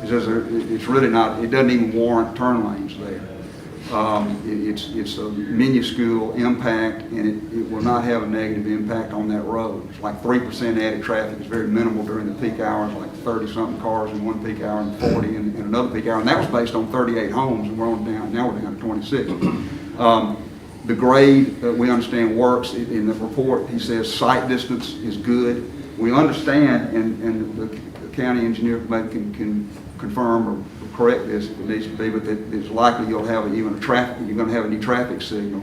It's really not, it doesn't even warrant turn lanes there. It's a minuscule impact, and it will not have a negative impact on that road. It's like 3% added traffic. It's very minimal during the peak hours, like 30-something cars in one peak hour and 40 in another peak hour. And that was based on 38 homes, and now we're down to 26. The grade, we understand, works. In the report, he says sight distance is good. We understand, and the county engineer can confirm or correct this if it needs to be, but that it's likely you'll have you're going to have a new traffic signal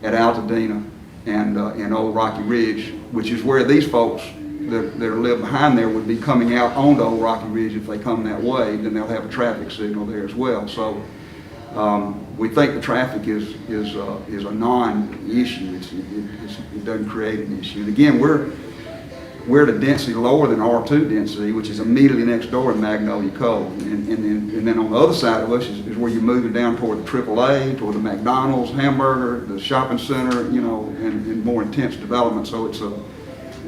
at Altadena and Old Rocky Ridge, which is where these folks that live behind there would be coming out onto Old Rocky Ridge. If they come that way, then they'll have a traffic signal there as well. So we think the traffic is a non-issue. It doesn't create an issue. And again, we're at a density lower than R2 density, which is immediately next door in Magnolia Cove. And then on the other side of us is where you're moving down toward the AAA, toward the McDonald's, hamburger, the shopping center, you know, and more intense development. So it's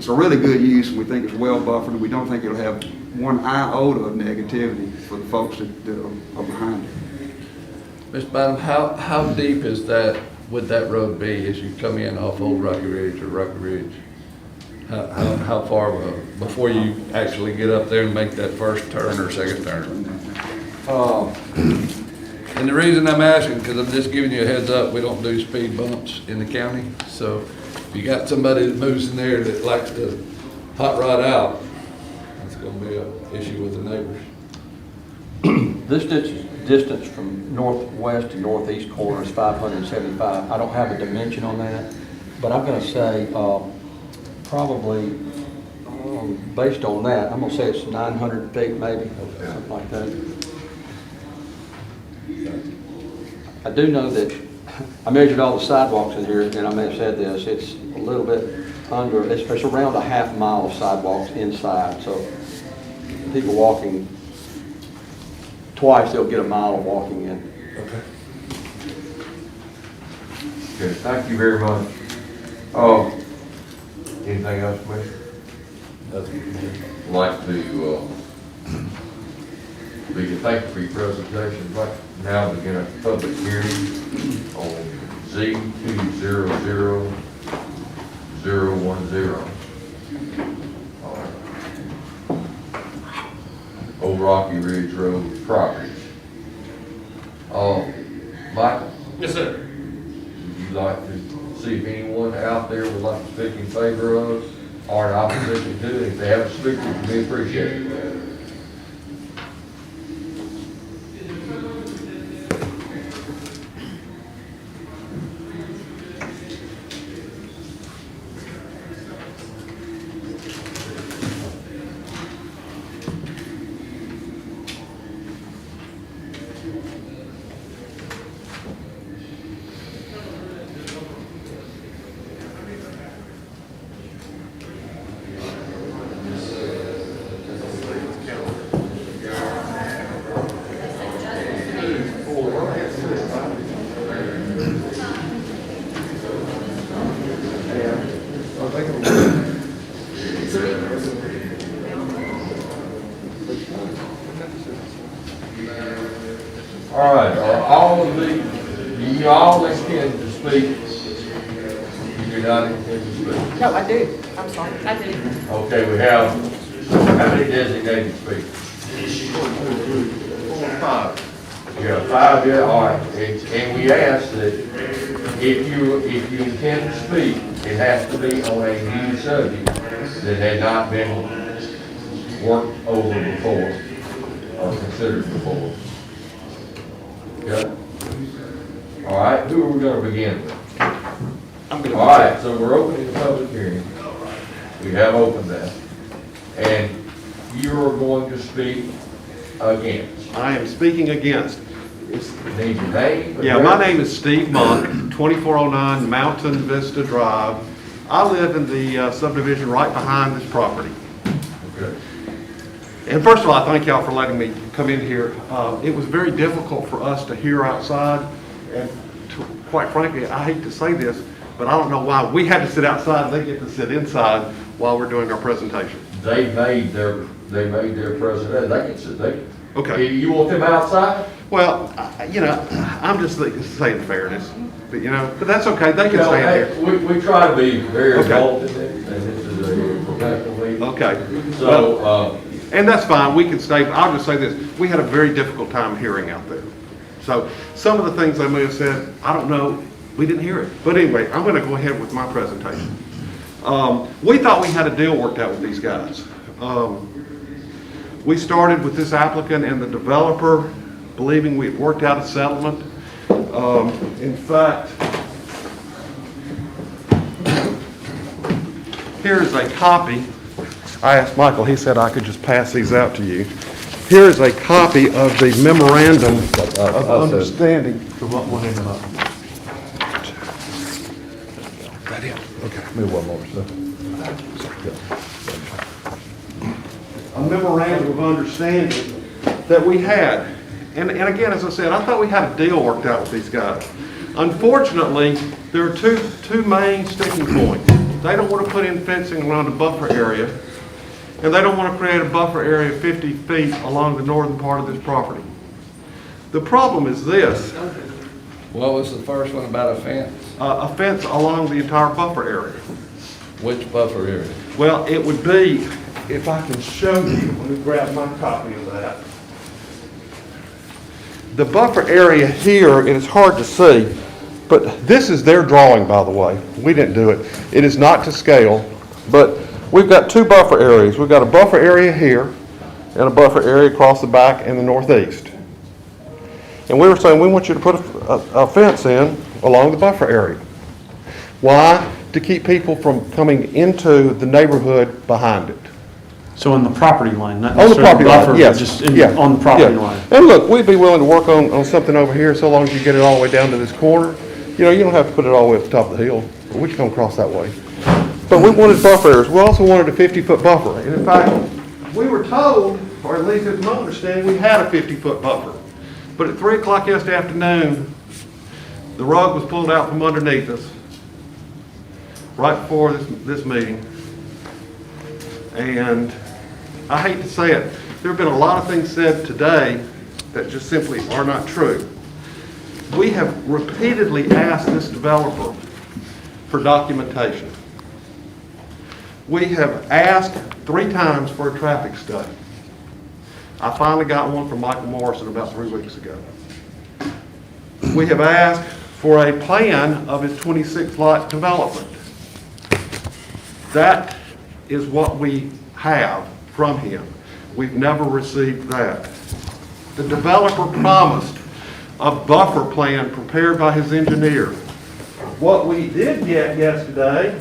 a really good use, and we think it's well buffered, and we don't think it'll have one iota of negativity for the folks that are behind it. Ms. Bynum, how deep would that road be as you come in off Old Rocky Ridge or Rocky Ridge? How far before you actually get up there and make that first turn or second turn? And the reason I'm asking, because I'm just giving you a heads up, we don't do speed bumps in the county. So if you got somebody that moves in there that likes to hot rod out, that's going to be an issue with the neighbors. This distance from northwest to northeast corner is 575. I don't have a dimension on that, but I'm going to say probably based on that, I'm going to say it's 900 feet maybe, something like that. I do know that I measured all the sidewalks in here, and I may have said this, it's a little bit under, it's around a half mile of sidewalks inside, so people walking twice, they'll get a mile of walking in. Okay. Okay, thank you very much. Anything else, Commissioner? I'd like to thank you for your presentation. I'd like to now begin a public hearing on Z200010. Old Rocky Ridge Road properties. Michael? Yes, sir. Would you like to see if anyone out there would like to speak in favor of or in opposition to it? If they haven't spoken, we appreciate it. You all intend to speak? You do not intend to speak? No, I do. I'm sorry. I did. Okay, we have, how many designated speakers? 5. You have 5 here, all right. And we ask that if you intend to speak, it has to be on a new subject that had not been worked over before or considered before. Okay? All right, who are we gonna begin with? All right, so we're opening the public hearing. We have opened that. And you are going to speak against. I am speaking against. Need your name? Yeah, my name is Steve Monk, 2409 Mountain Vista Drive. I live in the subdivision right behind this property. Okay. And first of all, I thank y'all for letting me come in here. It was very difficult for us to hear outside, and quite frankly, I hate to say this, but I don't know why we had to sit outside and they get to sit inside while we're doing our presentation. They made their presentation. They can sit there. Okay. You want them outside? Well, you know, I'm just saying fairness, but you know, but that's okay. They can stand here. We try to be very Okay. involved in this, and this is a professional meeting. Okay. So, and that's fine, we can stay, I'll just say this, we had a very difficult time hearing out there. So some of the things they may have said, I don't know, we didn't hear it. But anyway, I'm gonna go ahead with my presentation. We thought we had a deal worked out with these guys. We started with this applicant and the developer, believing we had worked out a settlement. In fact, here is a copy. I asked Michael, he said I could just pass these out to you. Here is a copy of the memorandum of understanding. So what one ended up? That it? Okay, maybe one more, so. A memorandum of understanding that we had. And again, as I said, I thought we had a deal worked out with these guys. Unfortunately, there are two main sticking points. They don't want to put in fencing around the buffer area, and they don't want to create a buffer area 50 feet along the northern part of this property. The problem is this. What was the first one about a fence? A fence along the entire buffer area. Which buffer area? Well, it would be, if I can show you, let me grab my copy of that. The buffer area here, and it's hard to see, but this is their drawing, by the way. We didn't do it. It is not to scale, but we've got two buffer areas. We've got a buffer area here and a buffer area across the back in the northeast. And we were saying we want you to put a fence in along the buffer area. Why? To keep people from coming into the neighborhood behind it. So on the property line, not On the necessarily property line, buffer, yes. just Yeah. on the property Yeah. line. And look, we'd be willing to work on something over here so long as you get it all the way down to this corner. You know, you don't have to put it all the way up the top of the hill. We can come across that way. But we wanted buffer areas. We also wanted a 50-foot buffer. And in fact, we were told, or at least it's my understanding, we had a 50-foot buffer. But at 3 o'clock yesterday afternoon, the rug was pulled out from underneath us right before this meeting. And I hate to say it, there have been a lot of things said today that just simply are not true. We have repeatedly asked this developer for documentation. We have asked 3 times for a traffic study. I finally got one from Michael Morrison about 3 weeks ago. We have asked for a plan of his 26-lot development. That is what we have from him. We've never received that. The developer promised a buffer plan prepared by his engineer. What we did get yesterday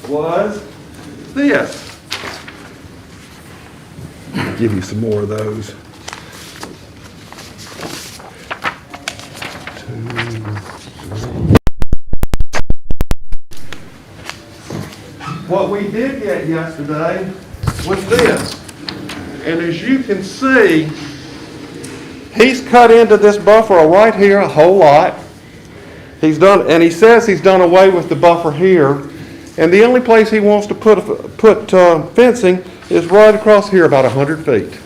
was this. I'll give you some more of those. What we did get yesterday was this. And as you can see, he's cut into this buffer right here a whole lot. He's done, and he says he's done away with the buffer here. And the only place he wants to put fencing is right across here, about 100 feet.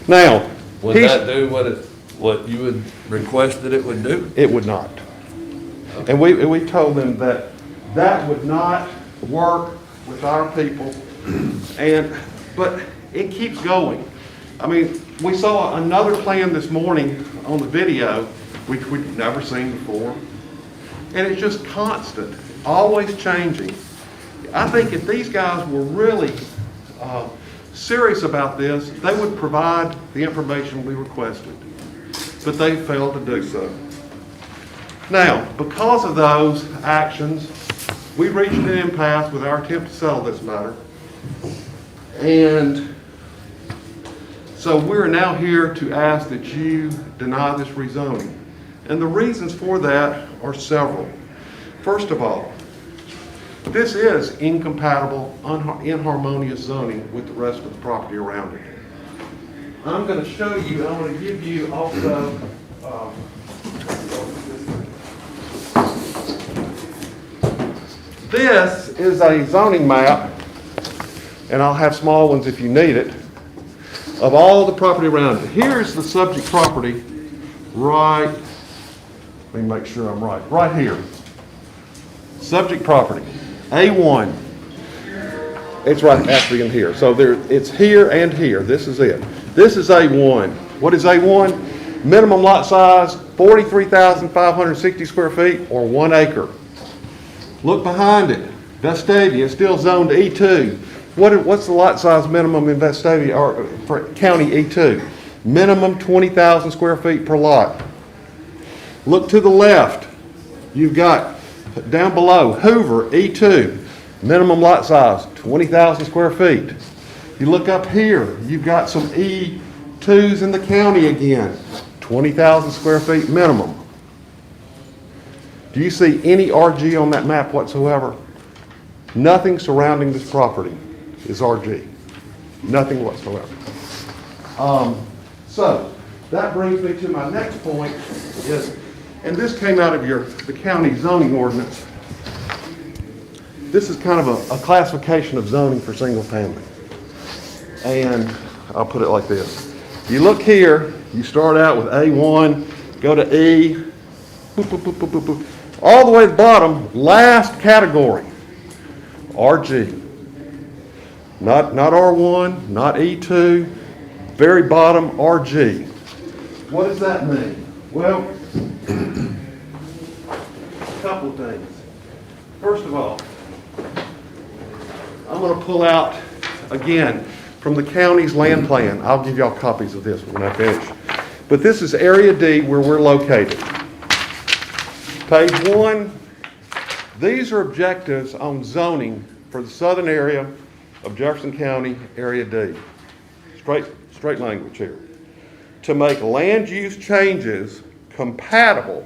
Now, Would that do what it what you would request that it would do? It would not. And we told them that that would not work with our people, but it keeps going. I mean, we saw another plan this morning on the video, which we've never seen before, and it's just constant, always changing. I think if these guys were really serious about this, they would provide the information we requested, but they failed to do so. Now, because of those actions, we reached an impasse with our attempt to settle this matter, and so we're now here to ask that you deny this rezoning. And the reasons for that are several. First of all, this is incompatible, inharmonious zoning with the rest of the property around it. I'm going to show you, I'm going to give you also, this is a zoning map, and I'll have small ones if you need it, of all the property around it. Here's the subject property right, let me make sure I'm right here. Subject property, A1. It's right actually in here. So it's here and here. This is it. This is A1. What is A1? Minimum lot size, 43,560 square feet or 1 acre. Look behind it. Vestavia is still zoned E2. What's the lot size minimum in Vestavia or for County E2? Minimum 20,000 square feet per lot. Look to the left. You've got down below Hoover E2. Minimum lot size 20,000 square feet. You look up here. You've got some E2s in the county again. 20,000 square feet minimum. Do you see any RG on that map whatsoever? Nothing surrounding this property is RG. Nothing whatsoever. So that brings me to my next point is, and this came out of the county zoning ordinance. This is kind of a classification of zoning for single family. And I'll put it like this. You look here, you start out with A1, go to E, boop, boop, boop, boop, boop, boop. All the way to the bottom, last category, RG. Not R1, not E2, very bottom RG. What does that mean? Well, a couple of things. First of all, I'm going to pull out, again, from the county's land plan. I'll give y'all copies of this when I finish. But this is Area D where we're located. Page 1, these are objectives on zoning for the southern area of Jefferson County, Area D. Straight language here. To make land use changes compatible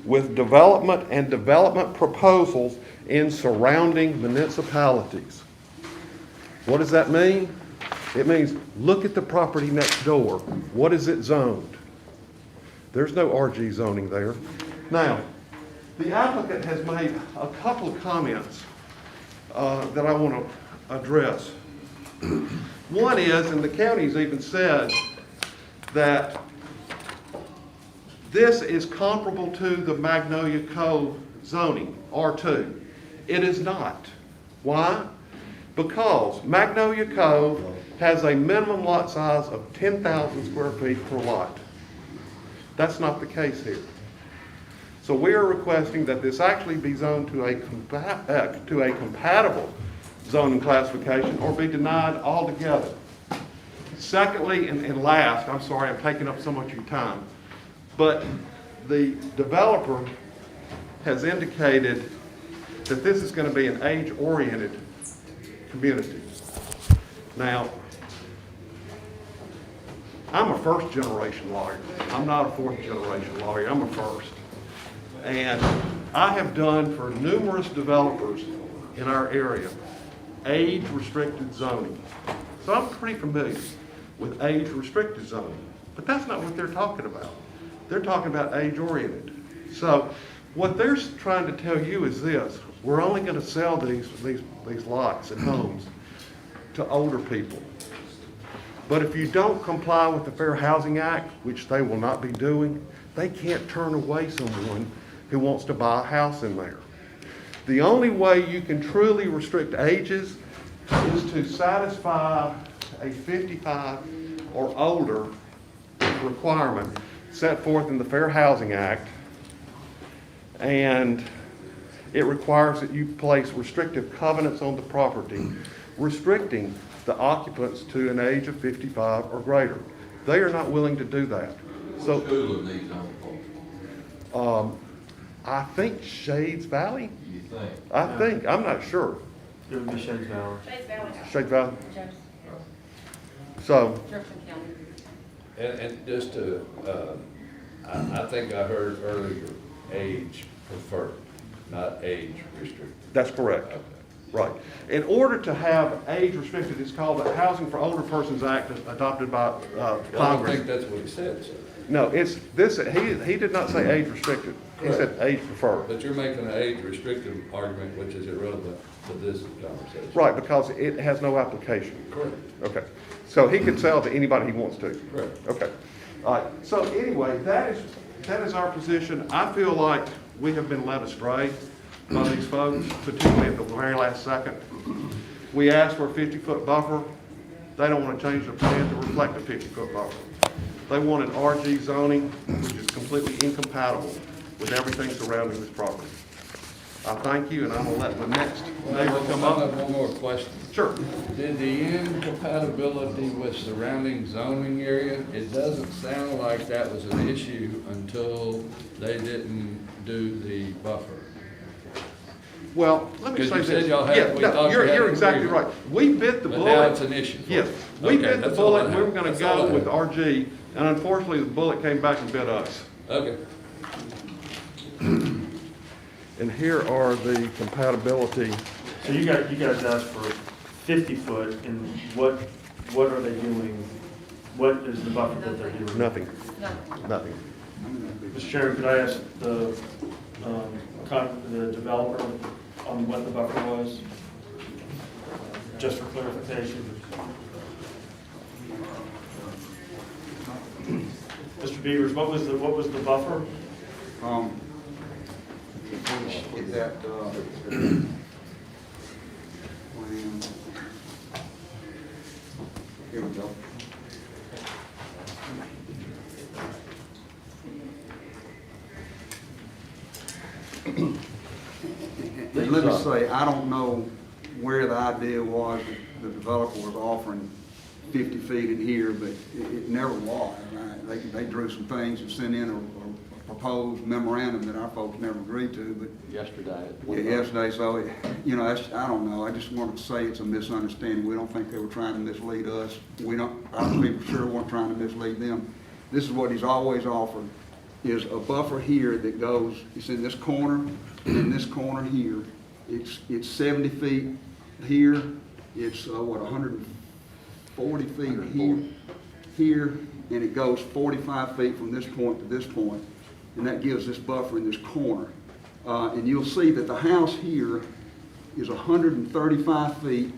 with development and development proposals in surrounding municipalities. What does that mean? It means look at the property next door. What is it zoned? There's no RG zoning there. Now, the applicant has made a couple of comments that I want to address. One is, and the county's even said, that this is comparable to the Magnolia Cove zoning, R2. It is not. Why? Because Magnolia Cove has a minimum lot size of 10,000 square feet per lot. That's not the case here. So we are requesting that this actually be zoned to a compatible zoning classification or be denied altogether. Secondly, and last, I'm sorry, I'm taking up so much of your time, but the developer has indicated that this is going to be an age-oriented community. Now, I'm a first-generation lawyer. I'm not a fourth-generation lawyer. I'm a first. And I have done for numerous developers in our area age-restricted zoning. So I'm pretty familiar with age-restricted zoning. But that's not what they're talking about. They're talking about age-oriented. So what they're trying to tell you is this: we're only going to sell these lots and homes to older people. But if you don't comply with the Fair Housing Act, which they will not be doing, they can't turn away someone who wants to buy a house in there. The only way you can truly restrict ages is to satisfy a 55 or older requirement set forth in the Fair Housing Act, and it requires that you place restrictive covenants on the property, restricting the occupants to an age of 55 or greater. They are not willing to do that. So, What school are these on for? I think Shades Valley? You think? I think, I'm not sure. It would be Shades Valley. Shades Valley? So, And just to, I think I heard earlier, age preferred, not age restricted. that's correct. Okay. Right. In order to have age restricted, it's called the Housing for Older Persons Act adopted by Well, I don't Congress. think that's what he said, sir. No, it's this, he did not say age restricted. He said age preferred. But you're making an age restrictive argument, which is irrelevant to this conversation. Right, because it has no application. Correct. Okay. So he can sell to anybody he wants to. Correct. Okay. All right. So anyway, that is our position. I feel like we have been led astray by these folks, particularly at the very last second. We asked for a 50-foot buffer. They don't want to change the plan to reflect a 50-foot buffer. They want an RG zoning, which is completely incompatible with everything surrounding this property. I thank you, and I'm gonna let the next neighbor come I up. have one more question. Sure. Did the incompatibility with surrounding zoning area, it doesn't sound like that was an issue until they didn't do the buffer. Well, let me say Because this. you said y'all had- Yeah, we no, thought you had you're an exactly agreement. right. We bit the But bullet. now it's an issue. Yes, we Okay, bit the that's all I bullet, we were have. gonna That's all go I with have. RG, and unfortunately, the bullet came back and bit us. Okay. And here are the compatibility. So you guys asked for 50 foot, and what are they doing? What is the buffer that they're doing? Nothing. Nothing. Mr. Chairman, could I ask the developer on what the buffer was? Just for clarification. Mr. Beavers, what was the buffer? Is that, here we go. And let me say, I don't know where the idea was that the developer was offering 50 feet in here, but it never was. They drew some things and sent in a proposed memorandum that our folks never agreed to, but. Yesterday. Yeah, yesterday. so, I don't know, I just wanted to say it's a misunderstanding. We don't think they were trying to mislead us. Our people sure weren't trying to mislead them. This is what he's always offered, is a buffer here that goes, it's in this corner, and in this corner here. It's 70 feet here, it's, 140 feet here, and it goes 45 feet from this point to this point, and that gives this buffer in this corner. And you'll see that the house here is 135 feet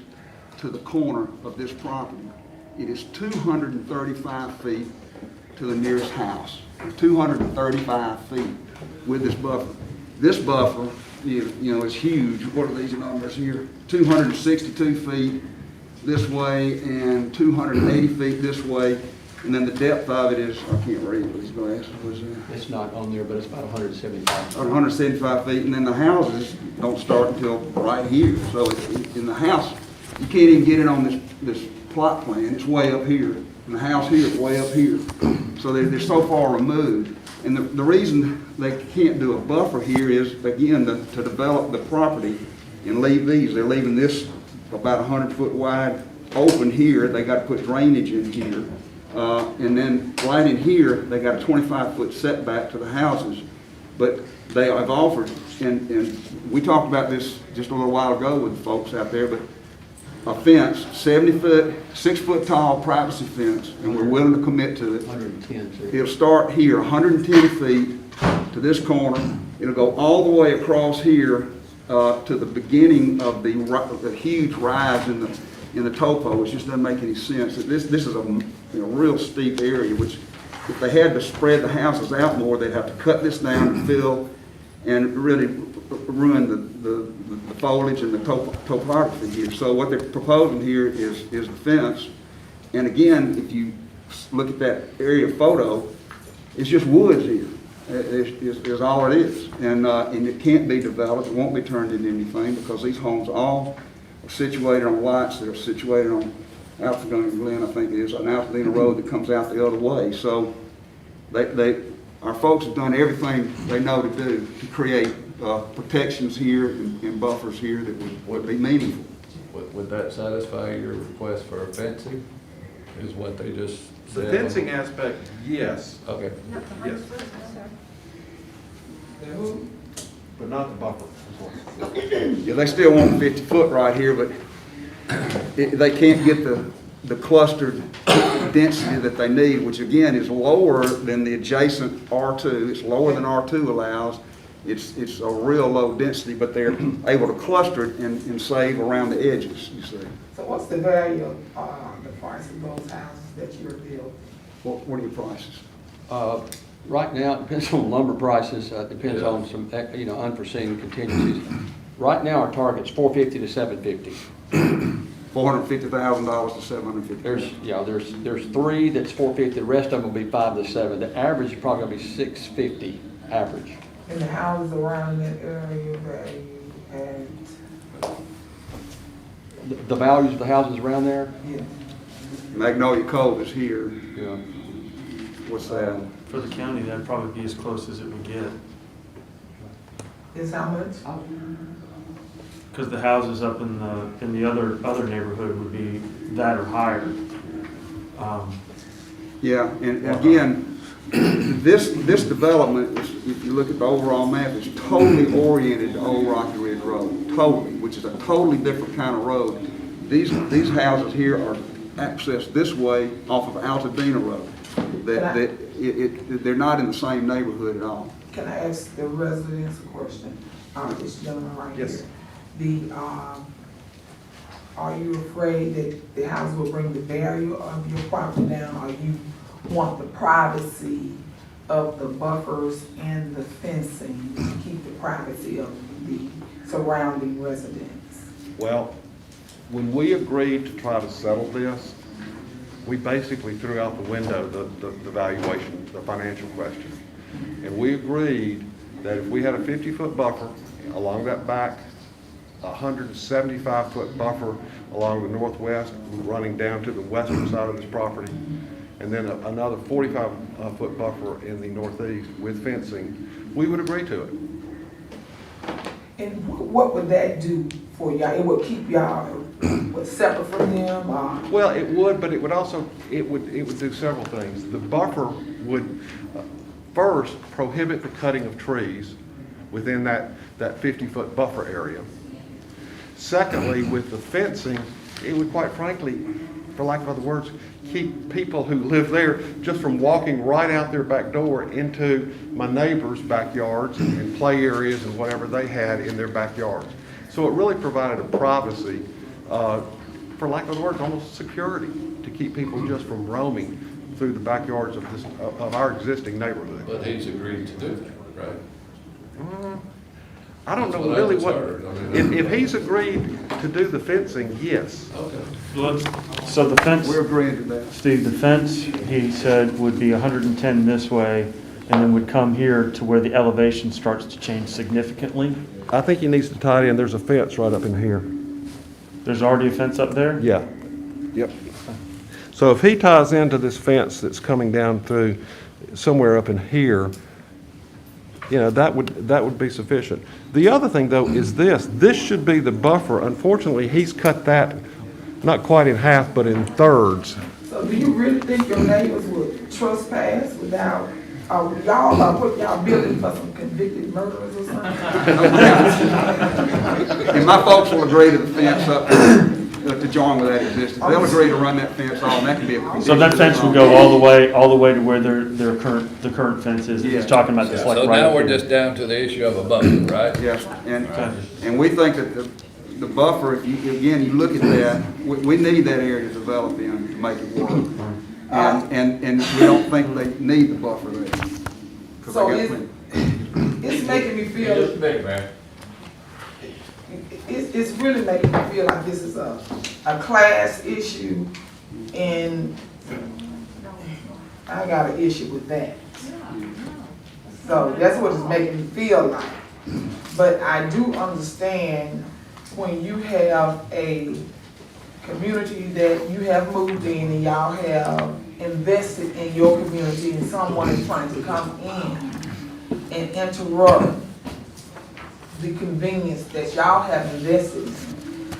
to the corner of this property. It is 235 feet to the nearest house, 235 feet with this buffer. This buffer is huge. What are these numbers here? 262 feet this way and 280 feet this way. And then the depth of it is, I can't read with these glasses. What's that? It's not on there, but it's about 175. 175 feet, and then the houses don't start until right here. So in the house, you can't even get it on this plot plan. It's way up here. And the house here is way up here. So they're so far removed. And the reason they can't do a buffer here is, again, to develop the property and leave these. They're leaving this about 100-foot wide open here. They got to put drainage in here. And then right in here, they got a 25-foot setback to the houses. But they have offered, and we talked about this just a little while ago with the folks out there, but a fence, 70-foot, 6-foot tall privacy fence, and we're willing to commit to it. 110, sir. It'll start here, 110 feet to this corner. It'll go all the way across here to the beginning of the huge rise in in the topo, it just doesn't make any sense. This is a real steep area, which if they had to spread the houses out more, they'd have to cut this down and fill and really ruin the foliage and the topography here. So what they're proposing here is the fence. And again, if you look at that area photo, it's just woods here. Is all it is. And it can't be developed. It won't be turned into anything because these homes all are situated on lots that are situated on Altadena Glen, I think it is, on Altadena Road that comes out the other way. So our folks have done everything they know to do to create protections here and buffers here that would be meaningful. Would that satisfy your request for fencing, is what they just The said? fencing aspect, yes. Okay. Yes. But not the buffer. Yeah, they still want 50 foot right here, but they can't get the clustered density that they need, which again is lower than the adjacent R2. It's lower than R2 allows. It's a real low density, but they're able to cluster it and save around the edges, you see. So what's the value of the price of those houses that you're building? What are your prices? Right now, it depends on lumber prices, depends on some, unforeseen contingencies. Right now, our target's $450 to $750. $450,000 to $750,000. There's three that's $450, the rest of them will be $5 to $7. The average is probably gonna be $650 average. And the houses around that area value and, The values of the houses around there? yeah. Magnolia Cove is here. Yeah. What's that? For the county, that'd probably be as close as it would get. Is how much? Because the houses up in the other neighborhood would be that or higher. Yeah, and again, this development, if you look at the overall map, is totally oriented to Old Rocky Ridge Road, totally, which is a totally different kind of road. These houses here are accessed this way off of Altadena Road. They're not in the same neighborhood at all. Can I ask the residents a question? This gentleman right Yes. here. Are you afraid that the house will bring the value of your property down, or you want the privacy of the buffers and the fencing to keep the privacy of the surrounding residents? Well, when we agreed to try to settle this, we basically threw out the window the valuation, the financial question. And we agreed that if we had a 50-foot buffer along that back, a 175-foot buffer along the northwest, running down to the western side of this property, and then another 45-foot buffer in the northeast with fencing, we would agree to it. And what would that do for y'all? It would keep y'all separate from them? Well, it would, but it would also, it would do several things. The buffer would first prohibit the cutting of trees within that 50-foot buffer area. Secondly, with the fencing, it would quite frankly, for lack of other words, keep people who live there just from walking right out their back door into my neighbors' backyards and play areas and whatever they had in their backyards. So it really provided a privacy, for lack of other words, almost security, to keep people just from roaming through the backyards of our existing neighborhood. But he's agreed to do that, right? I don't know That's really what I what, just heard. if he's agreed to do the fencing, yes. Okay. So the fence, We're agreeing to that. Steve, the fence, he said, would be 110 this way, and then would come here to where the elevation starts to change significantly. I think he needs to tie it in, there's a fence right up in here. There's already a fence up there? Yeah, yep. So if he ties into this fence that's coming down through somewhere up in here, you know, that would be sufficient. The other thing though is this should be the buffer. Unfortunately, he's cut that not quite in half, but in thirds. So do you really think your neighbors would trespass without, y'all building for some convicted murderers or something? And my folks will agree to the fence up to join with that existence. They'll agree to run that fence on, and that can be a condition. So that fence would go all the way to where the current fence is. He's talking about this like So right now up we're here. just down to the issue of a buffer, right? Yes, and we think that the buffer, if you, again, you look at that, we need that area to develop in to make it work. And we don't think they need the buffer there. 'Cause So they got it's making me feel. Just a minute, man. It's really making me feel like this is a class issue, and I got an issue with that. So that's what it's making me feel like. But I do understand when you have a community that you have moved in and y'all have invested in your community and someone is trying to come in and interrupt the convenience that y'all have invested in.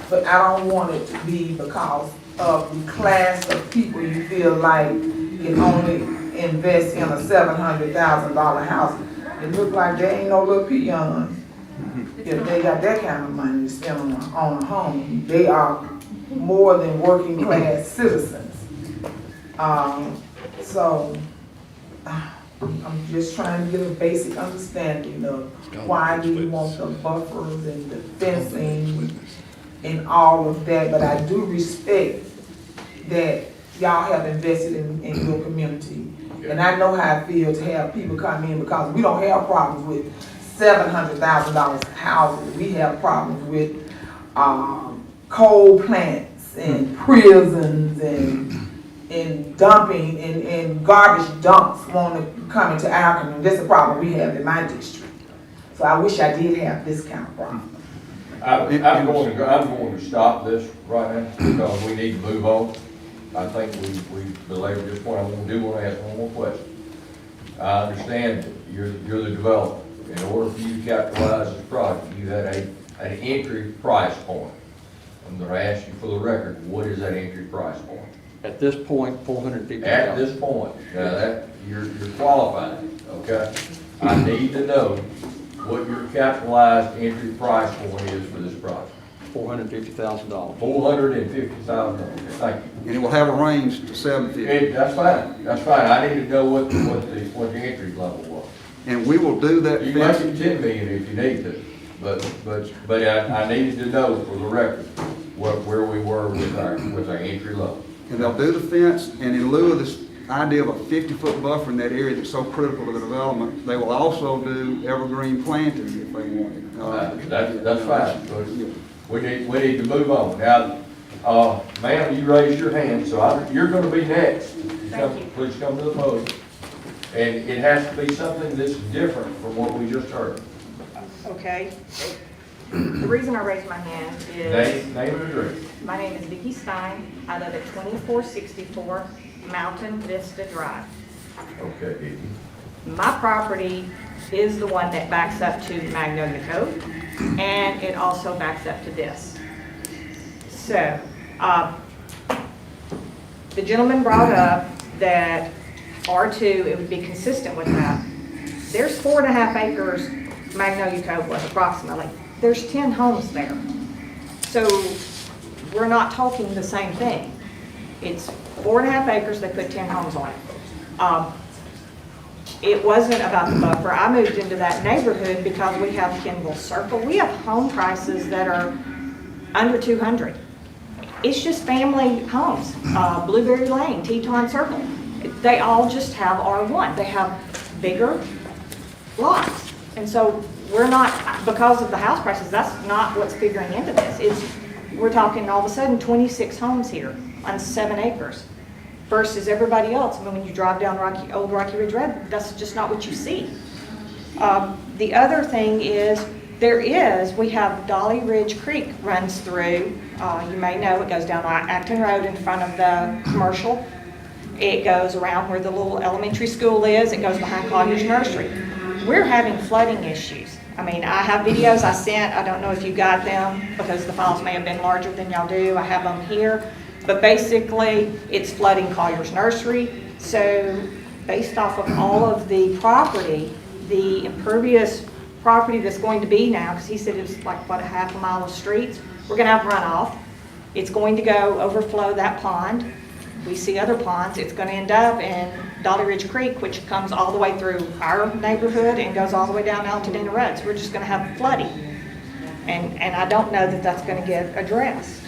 But I don't want it to be because of the class of people you feel like can only invest in a $700,000 house. It look like they ain't no little peons. If they got that kind of money to spend on a home, they are more than working class citizens. So I'm just trying to get a basic understanding of why do you want the buffers and the fencing and all of that, but I do respect that y'all have invested in your community. And I know how it feels to have people come in, because we don't have problems with $700,000 houses. We have problems with coal plants and prisons and dumping and garbage dumps want to come into our community. That's a problem we have in my district. So I wish I did have this kind of problem. I'm going to stop this right now because we need to move on. I think we belabored this point. I want to ask one more question. I understand that you're the developer. In order for you to capitalize this project, you had an entry price point. I'm going to ask you for the record, what is that entry price point? At this point, $450,000. At this point, now that you're qualified, okay? I need to know what your capitalized entry price point is for this project. $450,000. $450,000. Thank you. And it will have a range to $750,000. That's fine. That's fine. I need to know what the entry level was. And we will do that. You can make it 10 million if you need to, but I needed to know for the record where we were with our entry level. And they'll do the fence, and in lieu of this idea of a 50-foot buffer in that area that's so critical to the development, they will also do evergreen plantings if they want it. That's fine. But we need to move on. Now, ma'am, you raised your hand, so you're going to be next. Please come to the podium. And it has to be something that's different from what we just heard. Okay. The reason I raised my hand is... Name and address. My name is Vicki Stein. I live at 2464 Mountain Vista Drive. Okay, Vicki. My property is the one that backs up to Magnolia Cove, and it also backs up to this. So, the gentleman brought up that R2, it would be consistent with that. There's 4.5 acres, Magnolia Cove was approximately. There's 10 homes there. So we're not talking the same thing. It's 4.5 acres, they put 10 homes on it. It wasn't about the buffer. I moved into that neighborhood because we have Kimball Circle. We have home prices that are under 200. It's just family homes. Blueberry Lane, Teton Circle. They all just have R1. They have bigger lots. And so we're not, because of the house prices, that's not what's figuring into this. We're talking all of a sudden 26 homes here on 7 acres versus everybody else. I mean, when you drive down Old Rocky Ridge Road, that's just not what you see. The other thing is, we have Dolly Ridge Creek runs through, you may know, it goes down Acton Road in front of the commercial. It goes around where the little elementary school is. It goes behind Collier's Nursery. We're having flooding issues. I mean, I have videos I sent. I don't know if you got them because the files may have been larger than y'all do. I have them here. But basically, it's flooding Collier's Nursery. So based off of all of the property, the impervious property that's going to be now, because he said it's like, what, a half a mile of streets, we're going to have runoff. It's going to go overflow that pond. We see other ponds. It's going to end up in Dolly Ridge Creek, which comes all the way through our neighborhood and goes all the way down Altadena Road. So we're just going to have flooding. And I don't know that that's going to get addressed.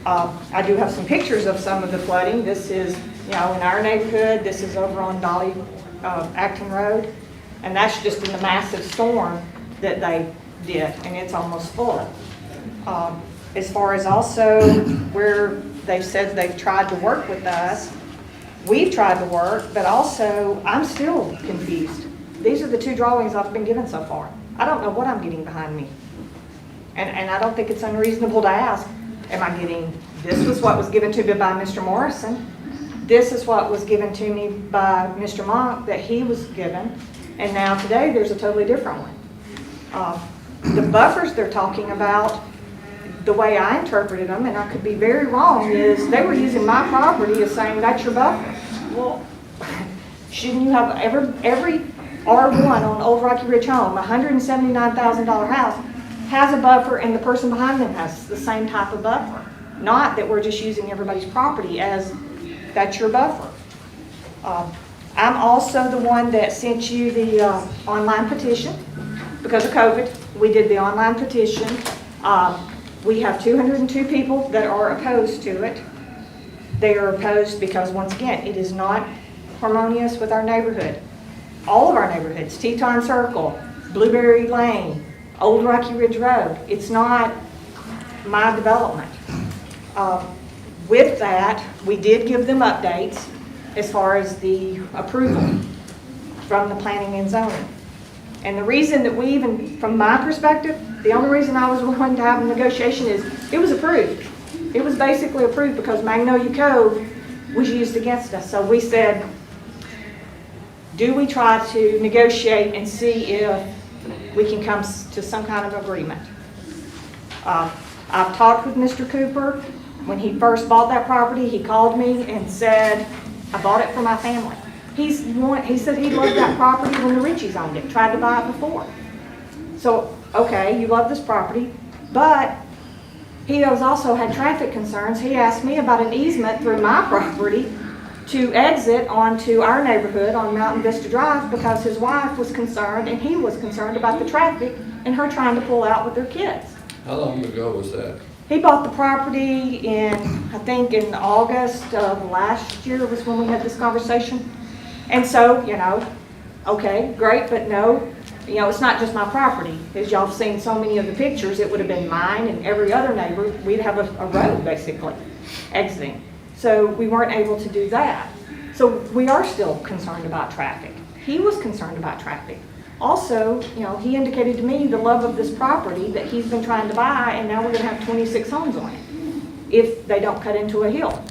I do have some pictures of some of the flooding. This is, in our neighborhood. This is over on Dolly Acton Road. And that's just in the massive storm that they did, and it's almost full. As far as also where they've said they've tried to work with us, we've tried to work, but also I'm still confused. These are the two drawings I've been given so far. I don't know what I'm getting behind me. And I don't think it's unreasonable to ask, am I getting, this was what was given to me by Mr. Morrison. This is what was given to me by Mr. Monk that he was given. And now today there's a totally different one. The buffers they're talking about, the way I interpreted them, and I could be very wrong, is they were using my property as saying that's your buffer. Well, shouldn't you have every R1 on Old Rocky Ridge home, $179,000 house, has a buffer, and the person behind them has the same type of buffer? Not that we're just using everybody's property as that's your buffer. I'm also the one that sent you the online petition. Because of COVID, we did the online petition. We have 202 people that are opposed to it. They are opposed because, once again, it is not harmonious with our neighborhood. All of our neighborhoods, Teton Circle, Blueberry Lane, Old Rocky Ridge Road. It's not my development. With that, we did give them updates as far as the approval from the planning and zoning. And the reason that we even, from my perspective, the only reason I was willing to have a negotiation is it was approved. It was basically approved because Magnolia Cove was used against us. So we said, do we try to negotiate and see if we can come to some kind of agreement? I've talked with Mr. Cooper. When he first bought that property, he called me and said, I bought it for my family. He said he loved that property when the Richies owned it, tried to buy it before. So, okay, you love this property, but he has also had traffic concerns. He asked me about an easement through my property to exit onto our neighborhood on Mountain Vista Drive because his wife was concerned and he was concerned about the traffic and her trying to pull out with their kids. How long ago was that? He bought the property I think in August of last year was when we had this conversation. And so, okay, great, but no, it's not just my property. As y'all have seen so many of the pictures, it would have been mine and every other neighbor. We'd have a road basically exiting. So we weren't able to do that. So we are still concerned about traffic. He was concerned about traffic. Also, he indicated to me the love of this property that he's been trying to buy, and now we're going to have 26 homes on it if they don't cut into a hill.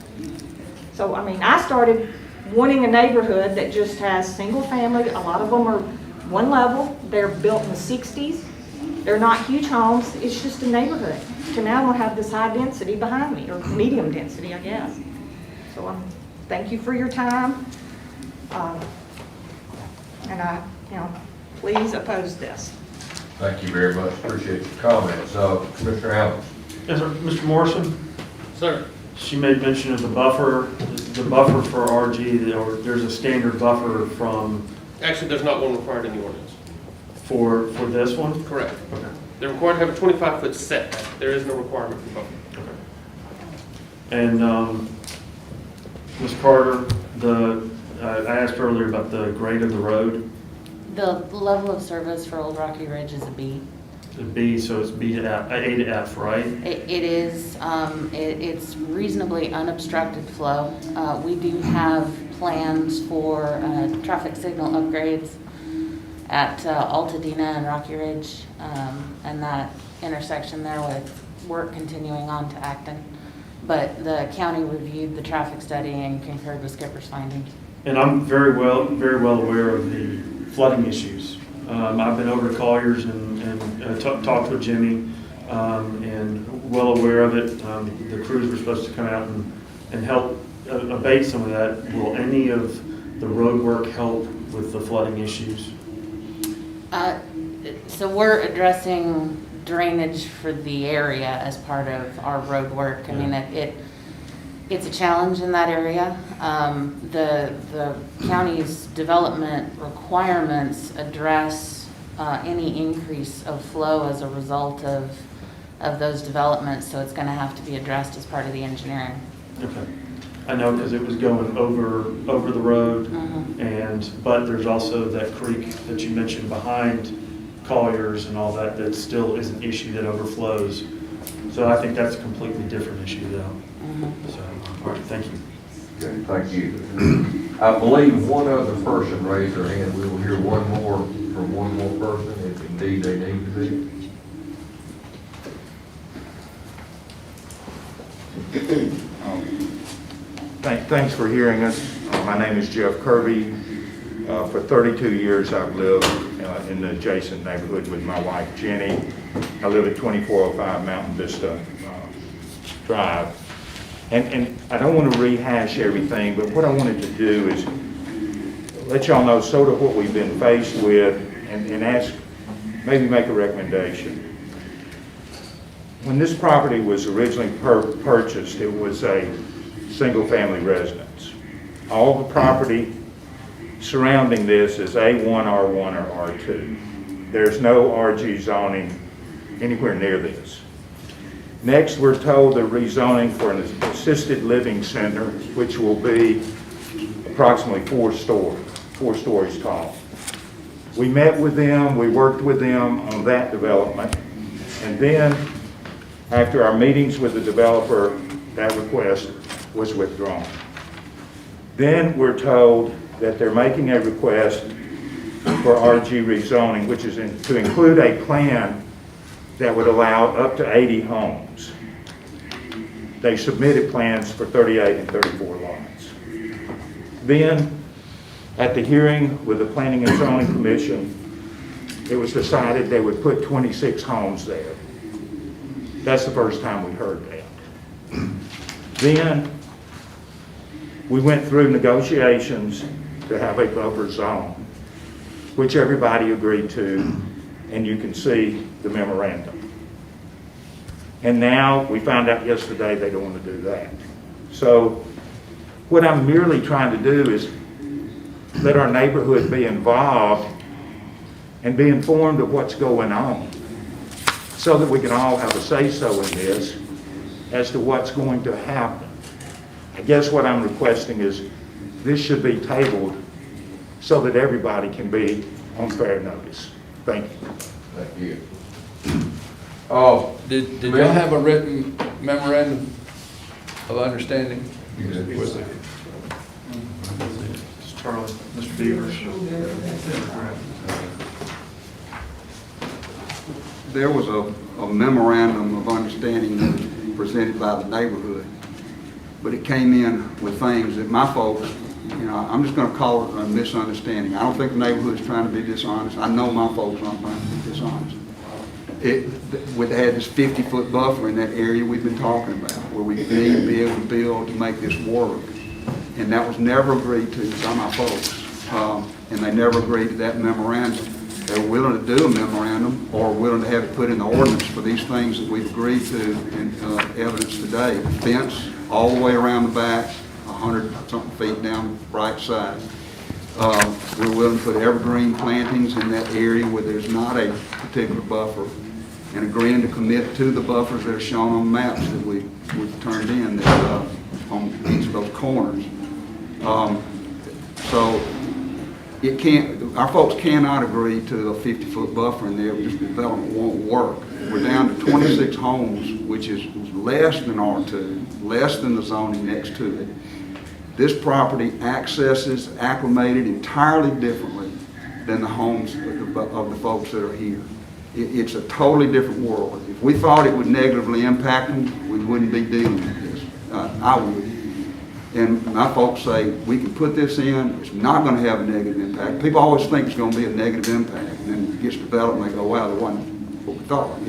So, I started wanting a neighborhood that just has single family. A lot of them are one level. They're built in the 60s. They're not huge homes. It's just a neighborhood. To now we'll have this high density behind me, or medium density, I guess. So thank you for your time. And please oppose this. Thank you very much. Appreciate your comments. Commissioner Allen. Yes, sir. Mr. Morrison? Sir. She made mention of the buffer for RG, or there's a standard buffer from. Actually, there's not one required in the ordinance. For this one? Correct. Okay. They're required to have a 25-foot setback. There is no requirement for buffer. Okay. And Ms. Carter, I asked earlier about the grade of the road. The level of service for Old Rocky Ridge is a B. The B, so it's B to F, A to F, right? It is. It's reasonably unobstructed flow. We do have plans for traffic signal upgrades at Altadena and Rocky Ridge, and that intersection there with work continuing on to Acton. But the county reviewed the traffic study and concurred with Skipper's findings. And I'm very well aware of the flooding issues. I've been over to Collier's and talked with Jimmy, and well aware of it. The crews were supposed to come out and help abate some of that. Will any of the road work help with the flooding issues? So we're addressing drainage for the area as part of our road work. I mean, it's a challenge in that area. The county's development requirements address any increase of flow as a result of of those developments, so it's gonna have to be addressed as part of the engineering. Okay. I know because it was going over the road, but there's also that creek that you mentioned behind Collier's and all that, that still is an issue that overflows. So I think that's a completely different issue though. So, all right, thank you. Okay, thank you. I believe one other person raised their hand. We will hear one more from one more person if indeed they need to be. Thanks for hearing us. My name is Jeff Kirby. For 32 years, I've lived in the adjacent neighborhood with my wife, Jenny. I live at 2405 Mountain Vista Drive. And I don't want to rehash everything, but what I wanted to do is let y'all know sort of what we've been faced with and ask, maybe make a recommendation. When this property was originally purchased, it was a single-family residence. All the property surrounding this is A1, R1, or R2. There's no RG zoning anywhere near this. Next, we're told they're rezoning for an assisted living center, which will be approximately 4 stories tall. We met with them, we worked with them on that development, and then after our meetings with the developer, that request was withdrawn. Then we're told that they're making a request for RG rezoning, which is to include a plan that would allow up to 80 homes. They submitted plans for 38 and 34 lots. Then, at the hearing with the Planning and Zoning Commission, it was decided they would put 26 homes there. That's the first time we heard that. Then, we went through negotiations to have a buffer zone, which everybody agreed to, and you can see the memorandum. And now, we found out yesterday they don't want to do that. So, what I'm merely trying to do is let our neighborhood be involved and be informed of what's going on, so that we can all have a say-so in this as to what's going to happen. I guess what I'm requesting is this should be tabled so that everybody can be on fair notice. Thank you. Thank you. Did y'all have a written memorandum of understanding? Mr. Charlie, Mr. Beavers. There was a memorandum of understanding that was presented by the neighborhood, but it came in with things that my folks, I'm just going to call it a misunderstanding. I don't think the neighborhood is trying to be dishonest. I know my folks aren't trying to be dishonest. We had this 50-foot buffer in that area we've been talking about, where we need to be able to build to make this work. And that was never agreed to by my folks. And they never agreed to that memorandum. They're willing to do a memorandum or willing to have it put in the ordinance for these things that we've agreed to in evidence today. Fence all the way around the back, 100-something feet down the right side. We're willing to put evergreen plantings in that area where there's not a particular buffer, and agreeing to commit to the buffers that are shown on maps that we've turned in that, on each of those corners. So it can't, our folks cannot agree to a 50-foot buffer in there. This development won't work. We're down to 26 homes, which is less than R2, less than the zoning next to it. This property accesses acclimated entirely differently than the homes of the folks that are here. It's a totally different world. If we thought it would negatively impact them, we wouldn't be dealing with this. I would. And my folks say, we can put this in, it's not going to have a negative impact. People always think it's going to be a negative impact, and then it gets developed and they go, wow, that wasn't what we thought.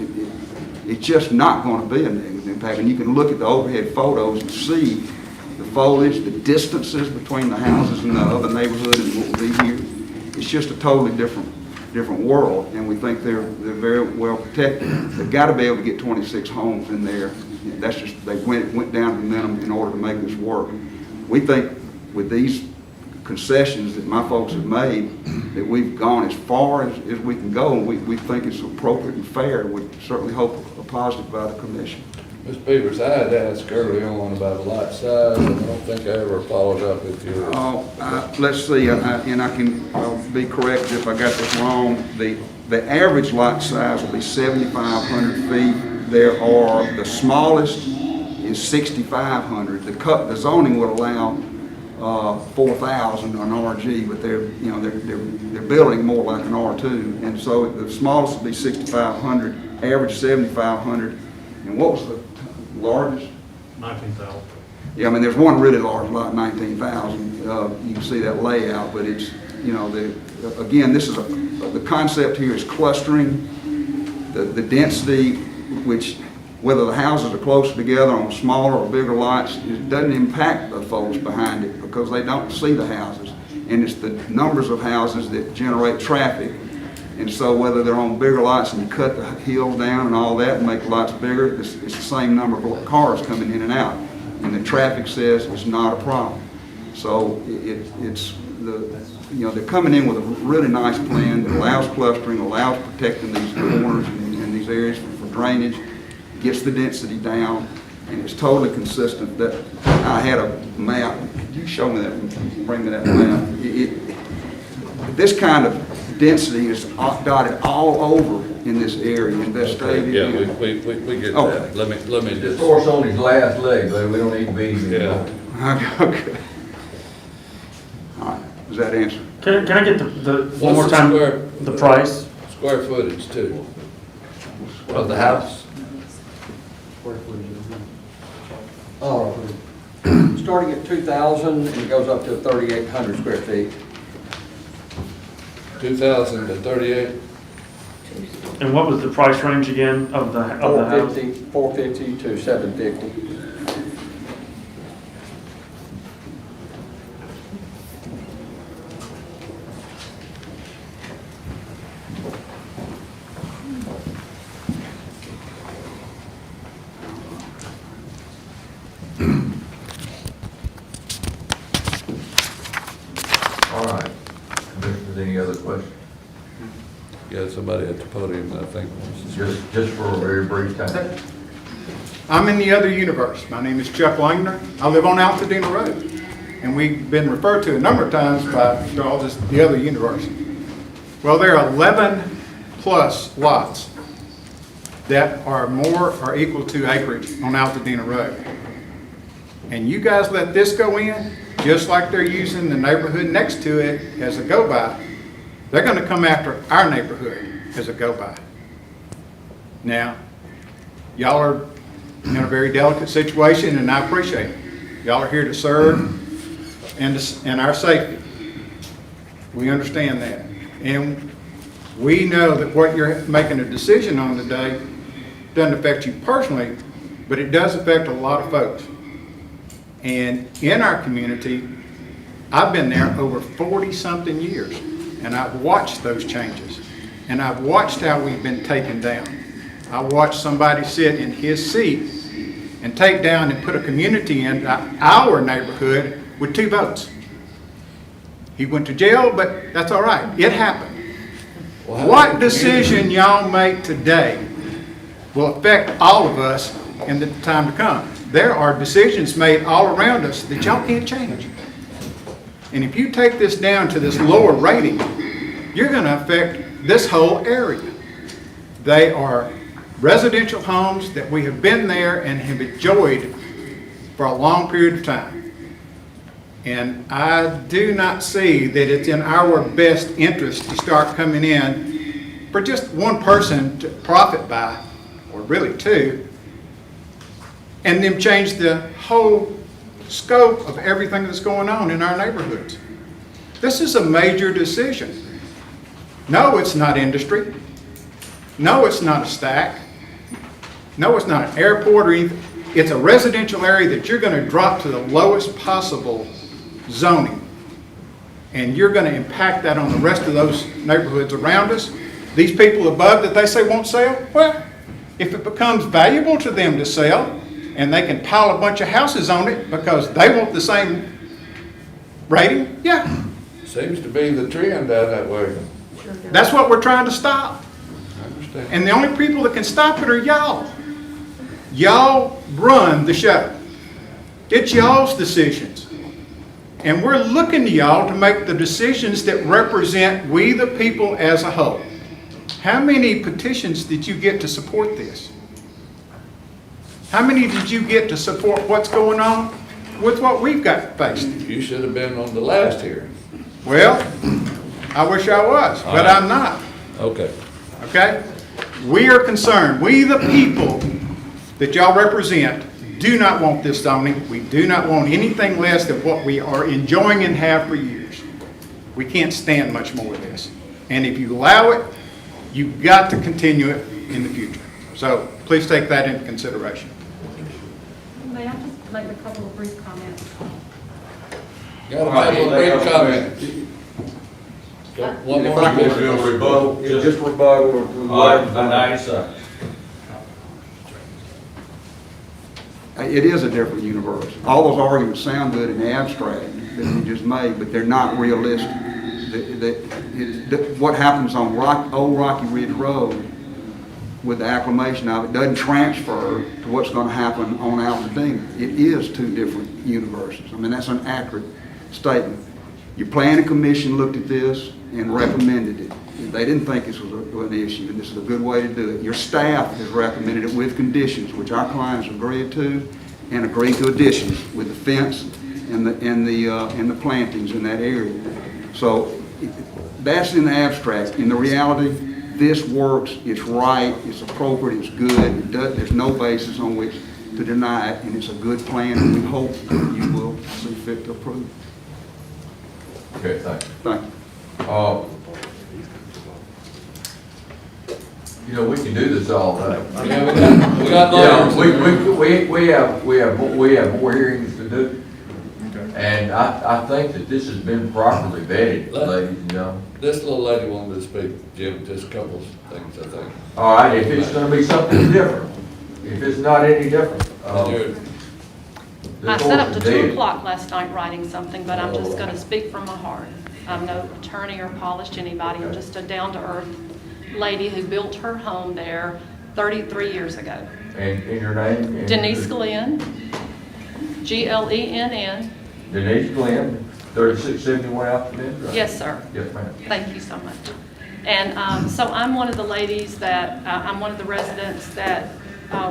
It's just not going to be a negative impact. And you can look at the overhead photos and see the foliage, the distances between the houses and the other neighborhood and what will be here. It's just a totally different world, and we think they're very well protected. They've got to be able to get 26 homes in there. That's just, they went down to the minimum in order to make this work. We think with these concessions that my folks have made, that we've gone as far as we can go, and we think it's appropriate and fair. We certainly hope a positive by the commission. Ms. Peters, I had asked early on about a lot size, and I don't think I ever followed up with you. Let's see, and I can be corrected if I got this wrong. The average lot size will be 7,500 feet. The smallest is 6,500. The zoning would allow 4,000 on RG, but they're building more like an R2, and so the smallest would be 6,500, average 7,500. And what was the largest? 19,000. Yeah, I mean, there's one really large lot, 19,000. You can see that layout, but it's, again, this is the concept here is clustering the density, which whether the houses are closer together on smaller or bigger lots, it doesn't impact the folks behind it because they don't see the houses. And it's the numbers of houses that generate traffic. And so whether they're on bigger lots and you cut the hills down and all that and make the lots bigger, it's the same number of cars coming in and out. And the traffic says it's not a problem. So they're coming in with a really nice plan that allows clustering, allows protecting these corners and these areas for drainage, gets the density down, and it's totally consistent. That I had a map. Could you show me that? Bring me that map. This kind of density is dotted all over in this area in Vestavia. Yeah, we get that. Let me The just. horse on his last leg, but we don't need to beat him anymore. Okay. All right. Does that answer? Can I get the one more What's the time, square- the price? Square footage too, of the house. Oh, starting at 2,000 and it goes up to 3,800 square feet. 2,000 to 38. And what was the price range again of the house? 450 to 750. All right. Commissioners, any other questions? Yeah, somebody at the podium, I think. Just for a very brief time. I'm in the other universe. My name is Chuck Langner. I live on Altadena Road. And we've been referred to a number of times by y'all as the other universe. Well, there are 11 plus lots that are more or equal to acreage on Altadena Road. And you guys let this go in, just like they're using the neighborhood next to it as a go-by. They're going to come after our neighborhood as a go-by. Now, y'all are in a very delicate situation, and I appreciate it. Y'all are here to serve and our safety. We understand that. And we know that what you're making a decision on today doesn't affect you personally, but it does affect a lot of folks. And in our community, I've been there over 40-something years, and I've watched those changes. And I've watched how we've been taken down. I watched somebody sit in his seat and take down and put a community in our neighborhood with 2 votes. He went to jail, but that's all right. It happened. Well, What decision y'all make today will affect all of us in the time to come. There are decisions made all around us that y'all can't change. And if you take this down to this lower rating, you're going to affect this whole area. They are residential homes that we have been there and have enjoyed for a long period of time. And I do not see that it's in our best interest to start coming in for just one person to profit by, or really 2, and then change the whole scope of everything that's going on in our neighborhoods. This is a major decision. No, it's not industry. No, it's not a stack. No, it's not an airport or anything. It's a residential area that you're going to drop to the lowest possible zoning. And you're going to impact that on the rest of those neighborhoods around us. These people above that they say won't sell, well, if it becomes valuable to them to sell, and they can pile a bunch of houses on it because they want the same rating? Yeah. Seems to be the trend down that way. That's what we're trying to stop. I understand. And the only people that can stop it are y'all. Y'all run the show. It's y'all's decisions. And we're looking to y'all to make the decisions that represent we the people as a whole. How many petitions did you get to support this? How many did you get to support what's going on with what we've got faced? You should have been on the last hearing. Well, I wish I was, but I'm not. Okay. Okay? We are concerned. We the people that y'all represent do not want this zoning. We do not want anything less than what we are enjoying and have for years. We can't stand much more of this. And if you allow it, you've got to continue it in the future. So please take that into consideration. May I just make a couple of brief comments? Got a couple of brief comments. One more. Just rebuttal. About 90 seconds. It is a different universe. All those arguments sound good in the abstract that you just made, but they're not realistic. What happens on Old Rocky Ridge Road with the acclimation of it doesn't transfer to what's going to happen on Altadena. It is two different universes. I mean, that's an accurate statement. Your planning commission looked at this and recommended it. They didn't think this was an issue, and this is a good way to do it. Your staff has recommended it with conditions, which our clients agreed to, and agreed to additions with the fence and the plantings in that area. So that's in the abstract. In the reality, this works. It's right. It's appropriate. It's good. There's no basis on which to deny it, and it's a good plan, and we hope you will see fit to approve. Okay, thank you. Thank you. You know, we can do this all day. Yeah, we got lawyers. We have more hearings to do. And I think that this has been properly vetted, ladies and gentlemen. This little lady wanted to speak, Jim, just a couple of things, I think. All right, if it's gonna be something different, if it's not any different. I sat up to 2 o'clock last night writing something, but I'm just going to speak from my heart. I'm no attorney or polished anybody. I'm just a down-to-earth lady who built her home there 33 years ago. And your name? Denise Glenn, Glenn. Denise Glenn, 3671 Altadena Drive. Yes, sir. Yes, ma'am. Thank you so much. And so I'm one of the ladies that, I'm one of the residents that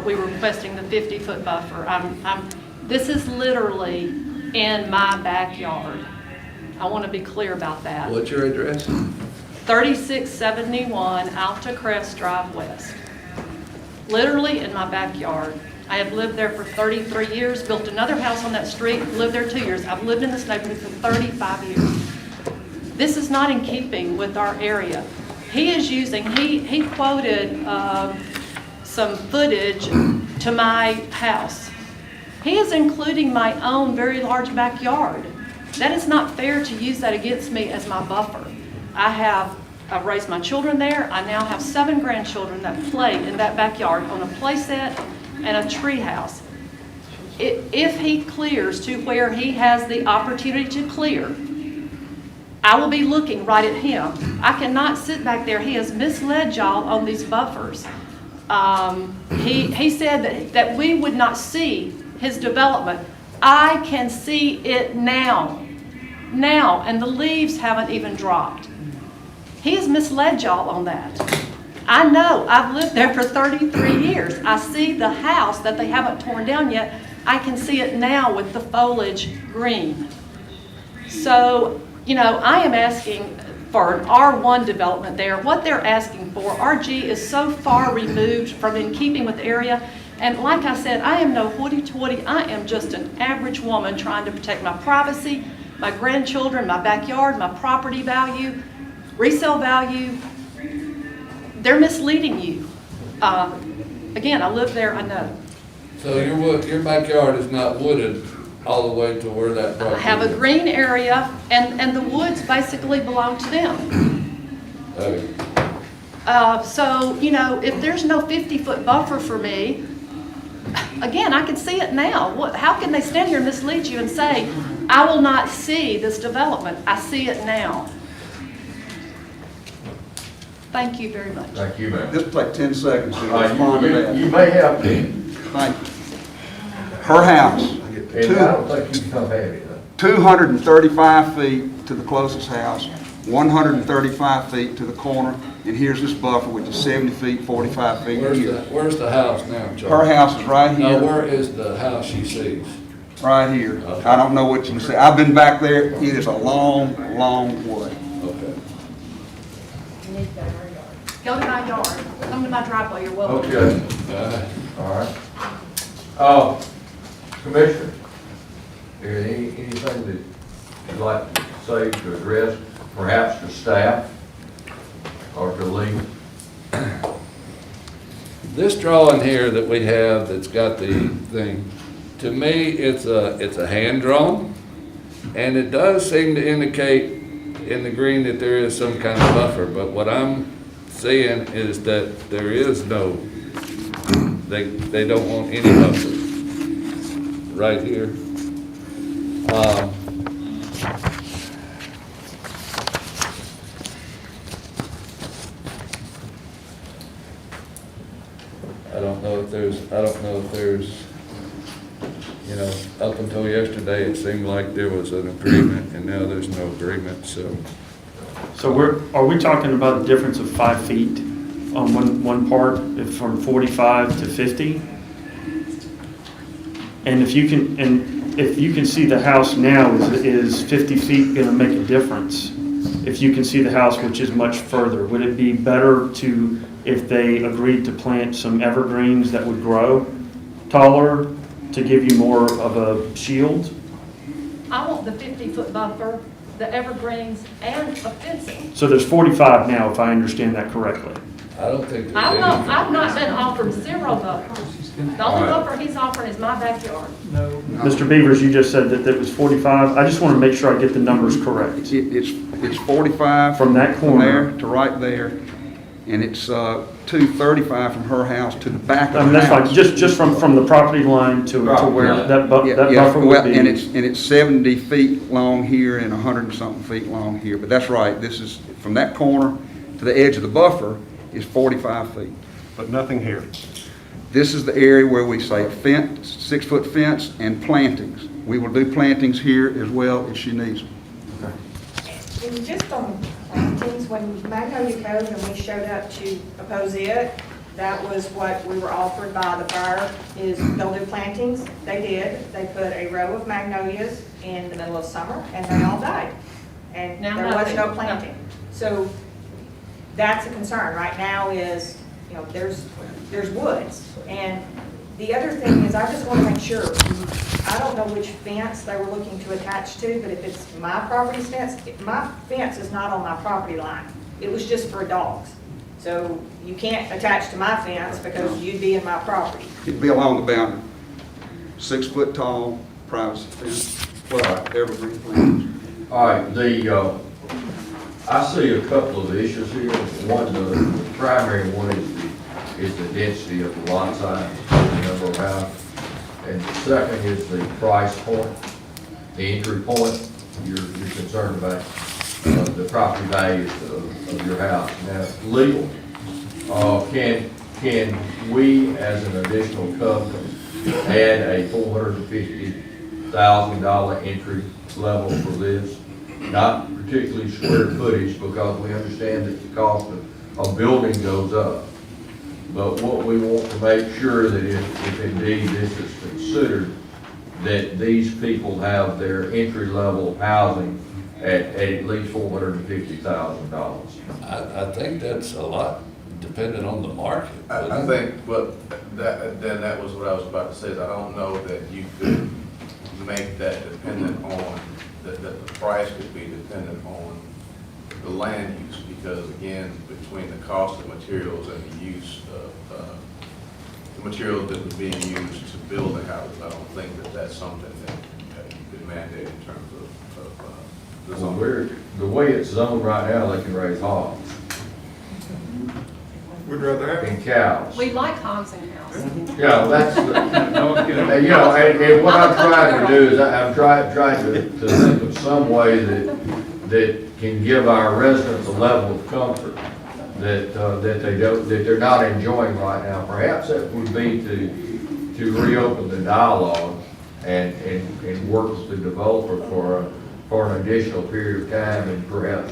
we were requesting the 50-foot buffer. This is literally in my backyard. I want to be clear about that. What's your address? 3671 Alta Crest Drive West. Literally in my backyard. I have lived there for 33 years, built another house on that street, lived there 2 years. I've lived in this neighborhood for 35 years. This is not in keeping with our area. He is using, he quoted some footage to my house. He is including my own very large backyard. That is not fair to use that against me as my buffer. I've raised my children there. I now have 7 grandchildren that play in that backyard on a play set and a tree house. If he clears to where he has the opportunity to clear, I will be looking right at him. I cannot sit back there. He has misled y'all on these buffers. He said that we would not see his development. I can see it now, and the leaves haven't even dropped. He has misled y'all on that. I know, I've lived there for 33 years. I see the house that they haven't torn down yet. I can see it now with the foliage green. So, you know, I am asking for an R1 development there. What they're asking for, RG is so far removed from in keeping with the area. And like I said, I am no hoity-toity. I am just an average woman trying to protect my privacy, my grandchildren, my backyard, my property value, resale value. They're misleading you. Again, I live there, I know. So your backyard is not wooded all the way to where that property I have a green area, and the woods basically belong to them. Okay. So, you know, if there's no 50-foot buffer for me, Again, I can see it now. How can they stand here and mislead you and say, I will not see this development? I see it now. Thank you very much. Thank you, ma'am. Just take 10 seconds to respond to that. You may have 10. Thank you. Her house, And I don't think you can come have it. 235 feet to the closest house, 135 feet to the corner, and here's this buffer, which is 70 feet, 45 feet here. Where's the house now, Charlie? Her house is right Now, here, where is the house she sees? right here. Okay. I don't know what you can see. I've been back there. It is a long, long way. Okay. Go to my yard. Come to my driveway. You're welcome. Okay. All right. Commissioner, is there anything that you'd like to say to address, perhaps to staff or to Lee? This drawing here that we have that's got the thing, to me, it's a hand drawn, and it does seem to indicate in the green that there is some kind of buffer, but what I'm seeing is that there is no, they don't want any buffer right here. I don't know if there's, you know, up until yesterday, it seemed like there was an agreement, and now there's no agreement, so. So are we talking about a difference of 5 feet on one part, from 45 to 50? And if you can see the house now, is 50 feet gonna make a difference? If you can see the house, which is much further, would it be better to, if they agreed to plant some evergreens that would grow taller to give you more of a shield? I want the 50-foot buffer, the evergreens, and a fencing. So there's 45 now, if I understand that correctly. I don't think. I've not been offered 0 buffer. The only buffer he's offering is my backyard. Mr. Beavers, you just said that it was 45. I just want to make sure I get the numbers correct. It's 45 from that corner there to right there, and it's 235 from her house to the back I of mean, the that's house. fine, just from the property line to where that buffer would be. And it's 70 feet long here and 100 and something feet long here, but that's right, this is, from that corner to the edge of the buffer is 45 feet. But nothing here. This is the area where we say a fence, 6-foot fence, and plantings. We will do plantings here as well if she needs them. And just on plantings, when Magnolia Cove and we showed up to oppose it, that was what we were offered by the fire, is they'll do plantings. They did. They put a row of magnolias in the middle of summer, and they all died. And Now there was nothing. no planting. So that's a concern right now is, you know, there's woods. And the other thing is, I just want to make sure, I don't know which fence they were looking to attach to, but if it's my property fence, my fence is not on my property line. It was just for dogs. So you can't attach to my fence because you'd be in my property. It'd be along the boundary. 6 foot tall, privacy fence, evergreen plantings. All right, I see a couple of issues here. One, the primary one is the density of the lot size, the number of houses. And the second is the price point, the entry point. You're concerned about the property values of your house. Now, legal, can we, as an additional covenant, add a $450,000 entry level for this? Not particularly square footage, because we understand that the cost of building goes up. But what we want to make sure that if indeed this is considered, that these people have their entry level housing at least $450,000. I think that's a lot, depending on the market. I think, well, that was what I was about to say, is I don't know that you could make that dependent on, that the price could be dependent on the land use, because again, between the cost of materials and the use of the materials that were being used to build the houses, I don't think that that's something that you could mandate in terms of the zone. The way it's zoned right now, they can raise hogs. We'd rather have and cows. We like hogs and cows. Yeah, that's, and, you know, and what I'm trying to do is I'm trying to think of some way that can give our residents a level of comfort that they're not enjoying right now. Perhaps that would be to reopen the dialogue and work with the developer for an additional period of time, and perhaps,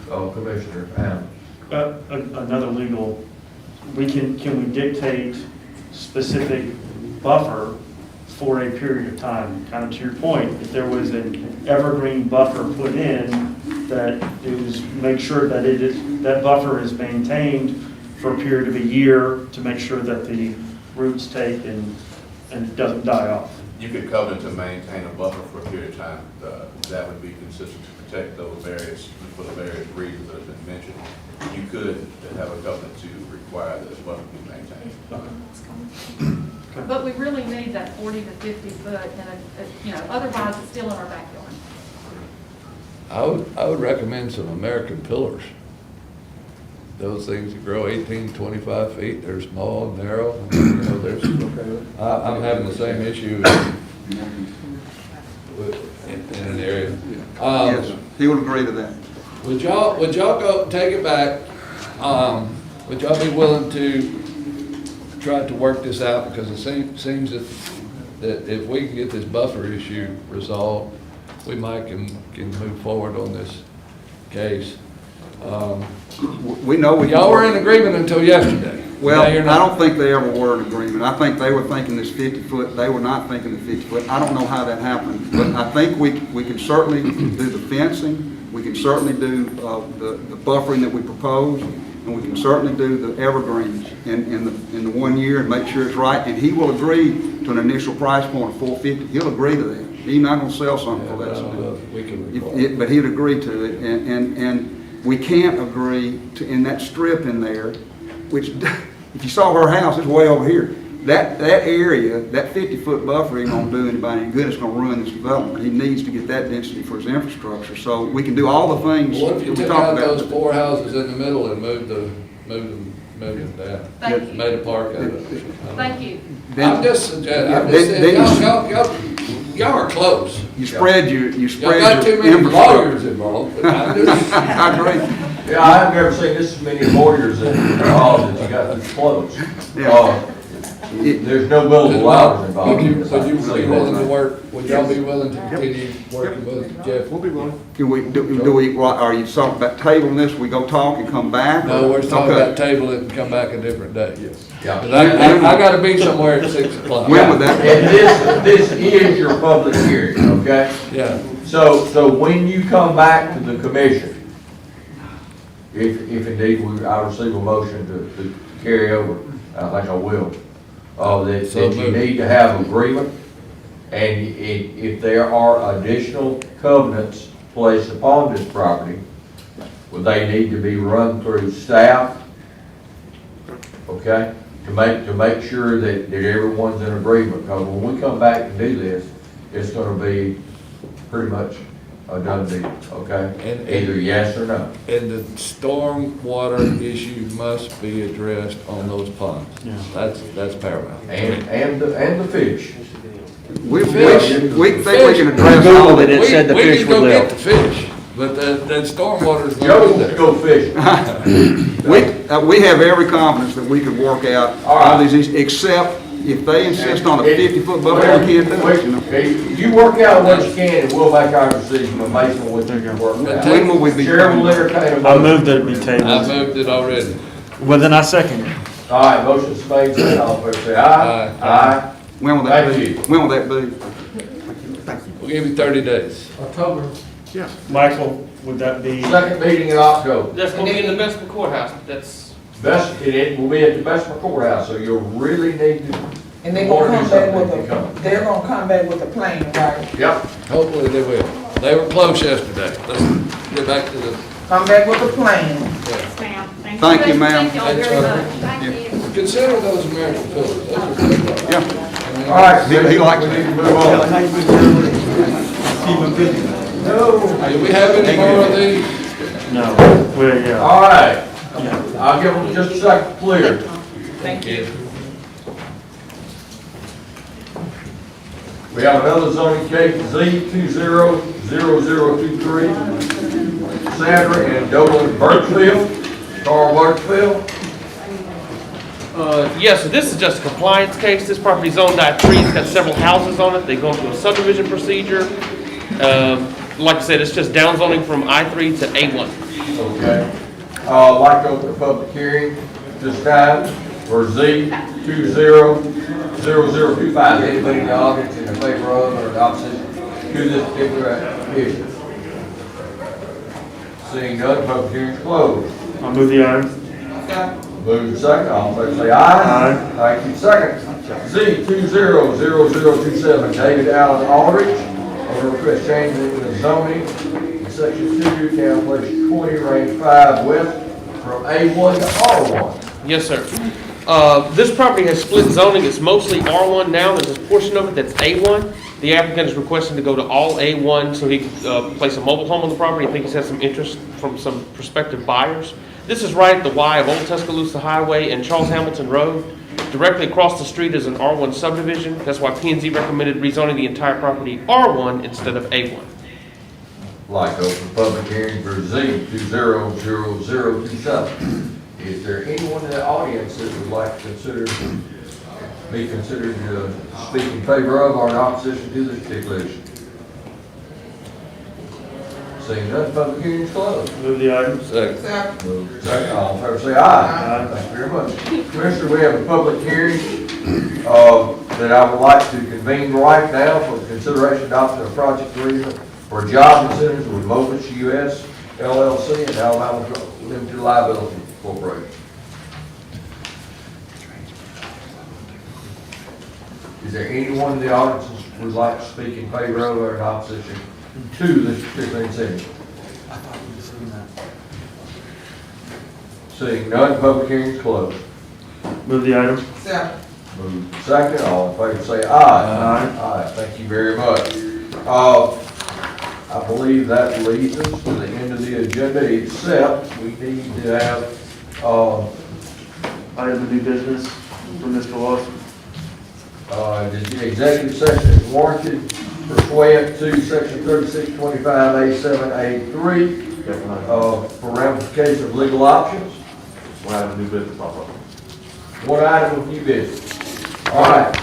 Commissioner Hammond. Another legal, can we dictate specific buffer for a period of time? Kind of to your point, if there was an evergreen buffer put in, that it was, make sure that that buffer is maintained for a period of a year to make sure that the roots take and it doesn't die off. You could covenant to maintain a buffer for a period of time. That would be consistent to protect those various, for the various reasons that have been mentioned. You could have a covenant to require that a buffer be maintained. But we really need that 40 to 50 foot, and otherwise it's still in our backyard. I would recommend some American pillars. Those things that grow 18, 25 feet, they're small, narrow, there's, I'm having the same issue in an area. Yes, he would agree to that. Would y'all go, take it back, would y'all be willing to try to work this out? Because it seems that if we can get this buffer issue resolved, we might can move forward on this case. We know we. Y'all were in agreement until yesterday. Well, I don't think they ever were in agreement. I think they were thinking this 50 foot, they were not thinking the 50 foot. I don't know how that happened, but I think we can certainly do the fencing. We can certainly do the buffering that we proposed, and we can certainly do the evergreens in the 1 year and make sure it's right. And he will agree to an initial price point of $450. He'll agree to that. He's not going to sell something for that. But he'd agree to it, and we can't agree to, in that strip in there, which, if you saw her house, it's way over here. That area, that 50-foot buffer ain't gonna do anybody any good. It's gonna ruin this development. He needs to get that density for his infrastructure. So we can do all the things What if you we took talked out about. those 4 houses in the middle and moved them down? Thank you. Made a park out of it. Thank you. I'm just saying, y'all are close. You spread your Y'all got too many lawyers involved, but I'm just. I agree. Yeah, I've never seen this many lawyers involved that you got this close. There's no billable hours involved. Would you be willing to work, would y'all be willing to continue working with Jeff? We'll be willing. Can we, are you talking about tabling this? We go talk and come back? No, we're talking Okay. about table it and come back a different day. Yes. Yeah. 'Cause I gotta be somewhere at 6 o'clock. When would that? And this is your public hearing, okay? Yeah. So when you come back to the commission, if indeed I receive a motion to carry over, I think I will, that you need to have agreement, and if there are additional covenants placed upon this property, well, they need to be run through staff, okay? To make sure that everyone's in agreement, because when we come back and do this, it's gonna be pretty much a done deal, okay? Either yes or no. And the storm water issue must be addressed on those ponds. Yeah. That's paramount. And the fish. We think we can address all of it. It said the fish would We can go live. get the fish, but that storm water is Joe going wants to to go fishing. We have every confidence that we can work out all these issues, except if they insist on a 50-foot buffer, we can't do it. You work out what you can, and we'll make our decision based on what you can work out. When will we be? Chair will entertain a I motion. moved that it be tabled. I moved it already. Well, then I second it. All right, motion's made, second, all in favor say aye. Aye. When will that Thank be? you. When will that be? We'll give you 30 days. October. Yeah. Michael, would that be? Second meeting in October. That's gonna be in the Bessemer courthouse, that's. It will be at the Bessemer Courthouse, so you'll really need to. And they're gonna come back with they're gonna come back with a plan, right? Yep. Hopefully they will. They were close yesterday. Let's get back to the, Come back with a plan. Yes, ma'am. Thank you, ma'am. Thank y'all very much. Thank you. consider those American pillars. Those are good. Yeah. All right, He likes it. move on. Do we have any more of these? No, well, yeah. All right, I'll give them just a second to clear. Thank you. We have another zoning case, Z200023, Sandra and Dolan Birchfield, Carl Birchfield. Yes, so this is just a compliance case. This property is owned I-3. It's got several houses on it. They go through a subdivision procedure. Like I said, it's just downzoning from I-3 to A1. Okay. I'd like to open the public hearing this time for Z200025. Anybody in the audience in favor of or opposition to this particular issue? Seeing none, public hearing is closed. I'll move the item. Move second, all in favor say aye. Thank you. Second, Z200027, David Allen Aldrich, on request change in the zoning in section 2, town place 20, range 5 west, from A1 to R1. Yes, sir. This property has split zoning. It's mostly R1 now. There's a portion of it that's A1. The applicant is requesting to go to all A1 so he can place a mobile home on the property. I think he's had some interest from some prospective buyers. This is right at the Y of Old Tuscaloosa Highway and Charles Hamilton Road. Directly across the street is an R1 subdivision. That's why P&Z recommended rezoning the entire property R1 instead of A1. Like to open public hearing for Z200027. Is there anyone in the audience that would like to be considered to speak in favor of or in opposition to this particular issue? Seeing none, public hearing is closed. Move the item. Second. Move second, all in favor say aye. Thank you very much. Commissioner, we have a public hearing that I would like to convene right now for consideration adoption of project agreement for job incentives with Movis US LLC and Alabama Limited Liability Corporation. Is there anyone in the audience who would like to speak in favor of or in opposition to this particular incentive? Seeing none, public hearing is closed. Move the item. Move second, all in favor say aye. Aye, thank you very much. I believe that leads us to the end of the agenda, except we need to have, Item of new business for Mr. Lawson. the executive session is warranted pursuant to section 3625A7A3, for ramification of legal options. One item of new business, I'll vote. One item of new business. All right,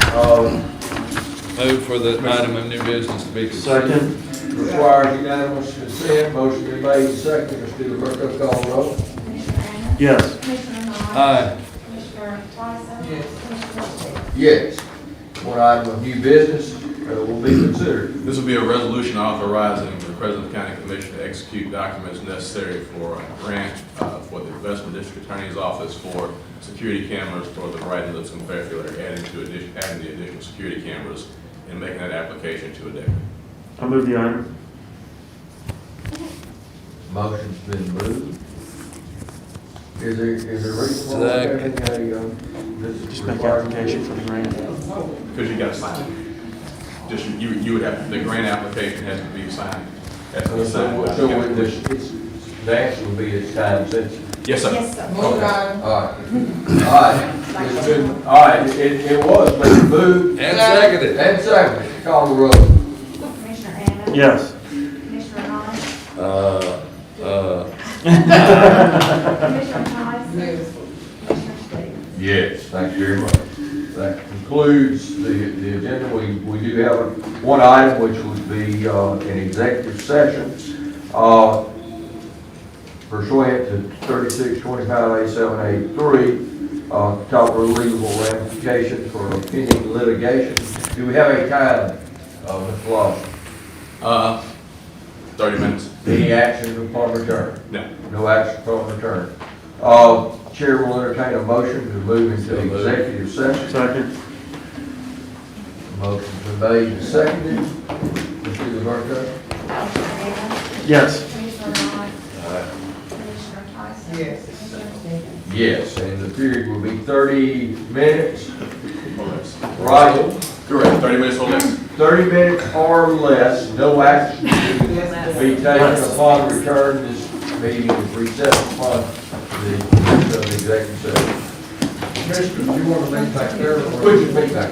Move for the item of new business to be considered. Second. requires unanimous consent, motion been made and seconded, Mr. DeBerco, call the roll. Commissioner Hammond? Yes. Commissioner Knott? Aye. Commissioner Tyson? Commissioner Stevens? Yes. One item of new business will be considered. This will be a resolution authorizing the President of the County Commission to execute documents necessary for a grant for the Investment District Attorney's Office for security cameras for the Brighton, Lipscomb, Fairfield, are adding the additional security cameras and making that application to a deputy. I'll move the item. Motion's been moved. Is there a reason why this is Just make required? application for the grant. Because you got to sign it. Just, you would have, the grant application has to be signed. Has to be signed. So the action will be it's time sensitive. Yes, sir. Yes, sir. All right. It's been, all right, it was, but it moved. And seconded. And seconded. Call the roll. Commissioner Hammond? Yes. Commissioner Knott? Commissioner Tyson? Commissioner Stevens? Yes. Thank you very much. That concludes the agenda. We do have one item, which would be an executive session. Pursuant to 3625A7A3, talk about legal ramifications for pending litigation. Do we have any time, Mr. Lawson? 30 minutes. Any action upon return? No. No action upon return. Chair will entertain a motion to move into executive session. Second. Motion's been made and seconded. Mr. DeBerco? Commissioner Hammond? Yes. Commissioner Knott? Commissioner Tyson? Yes. Commissioner Stevens? Yes, and the period will be 30 minutes. Right? Correct, 30 minutes or less. 30 minutes or less, no action to be taken upon return. This meeting is recessed upon the executive session. Commissioner, do you want to leave back there, or would you be back?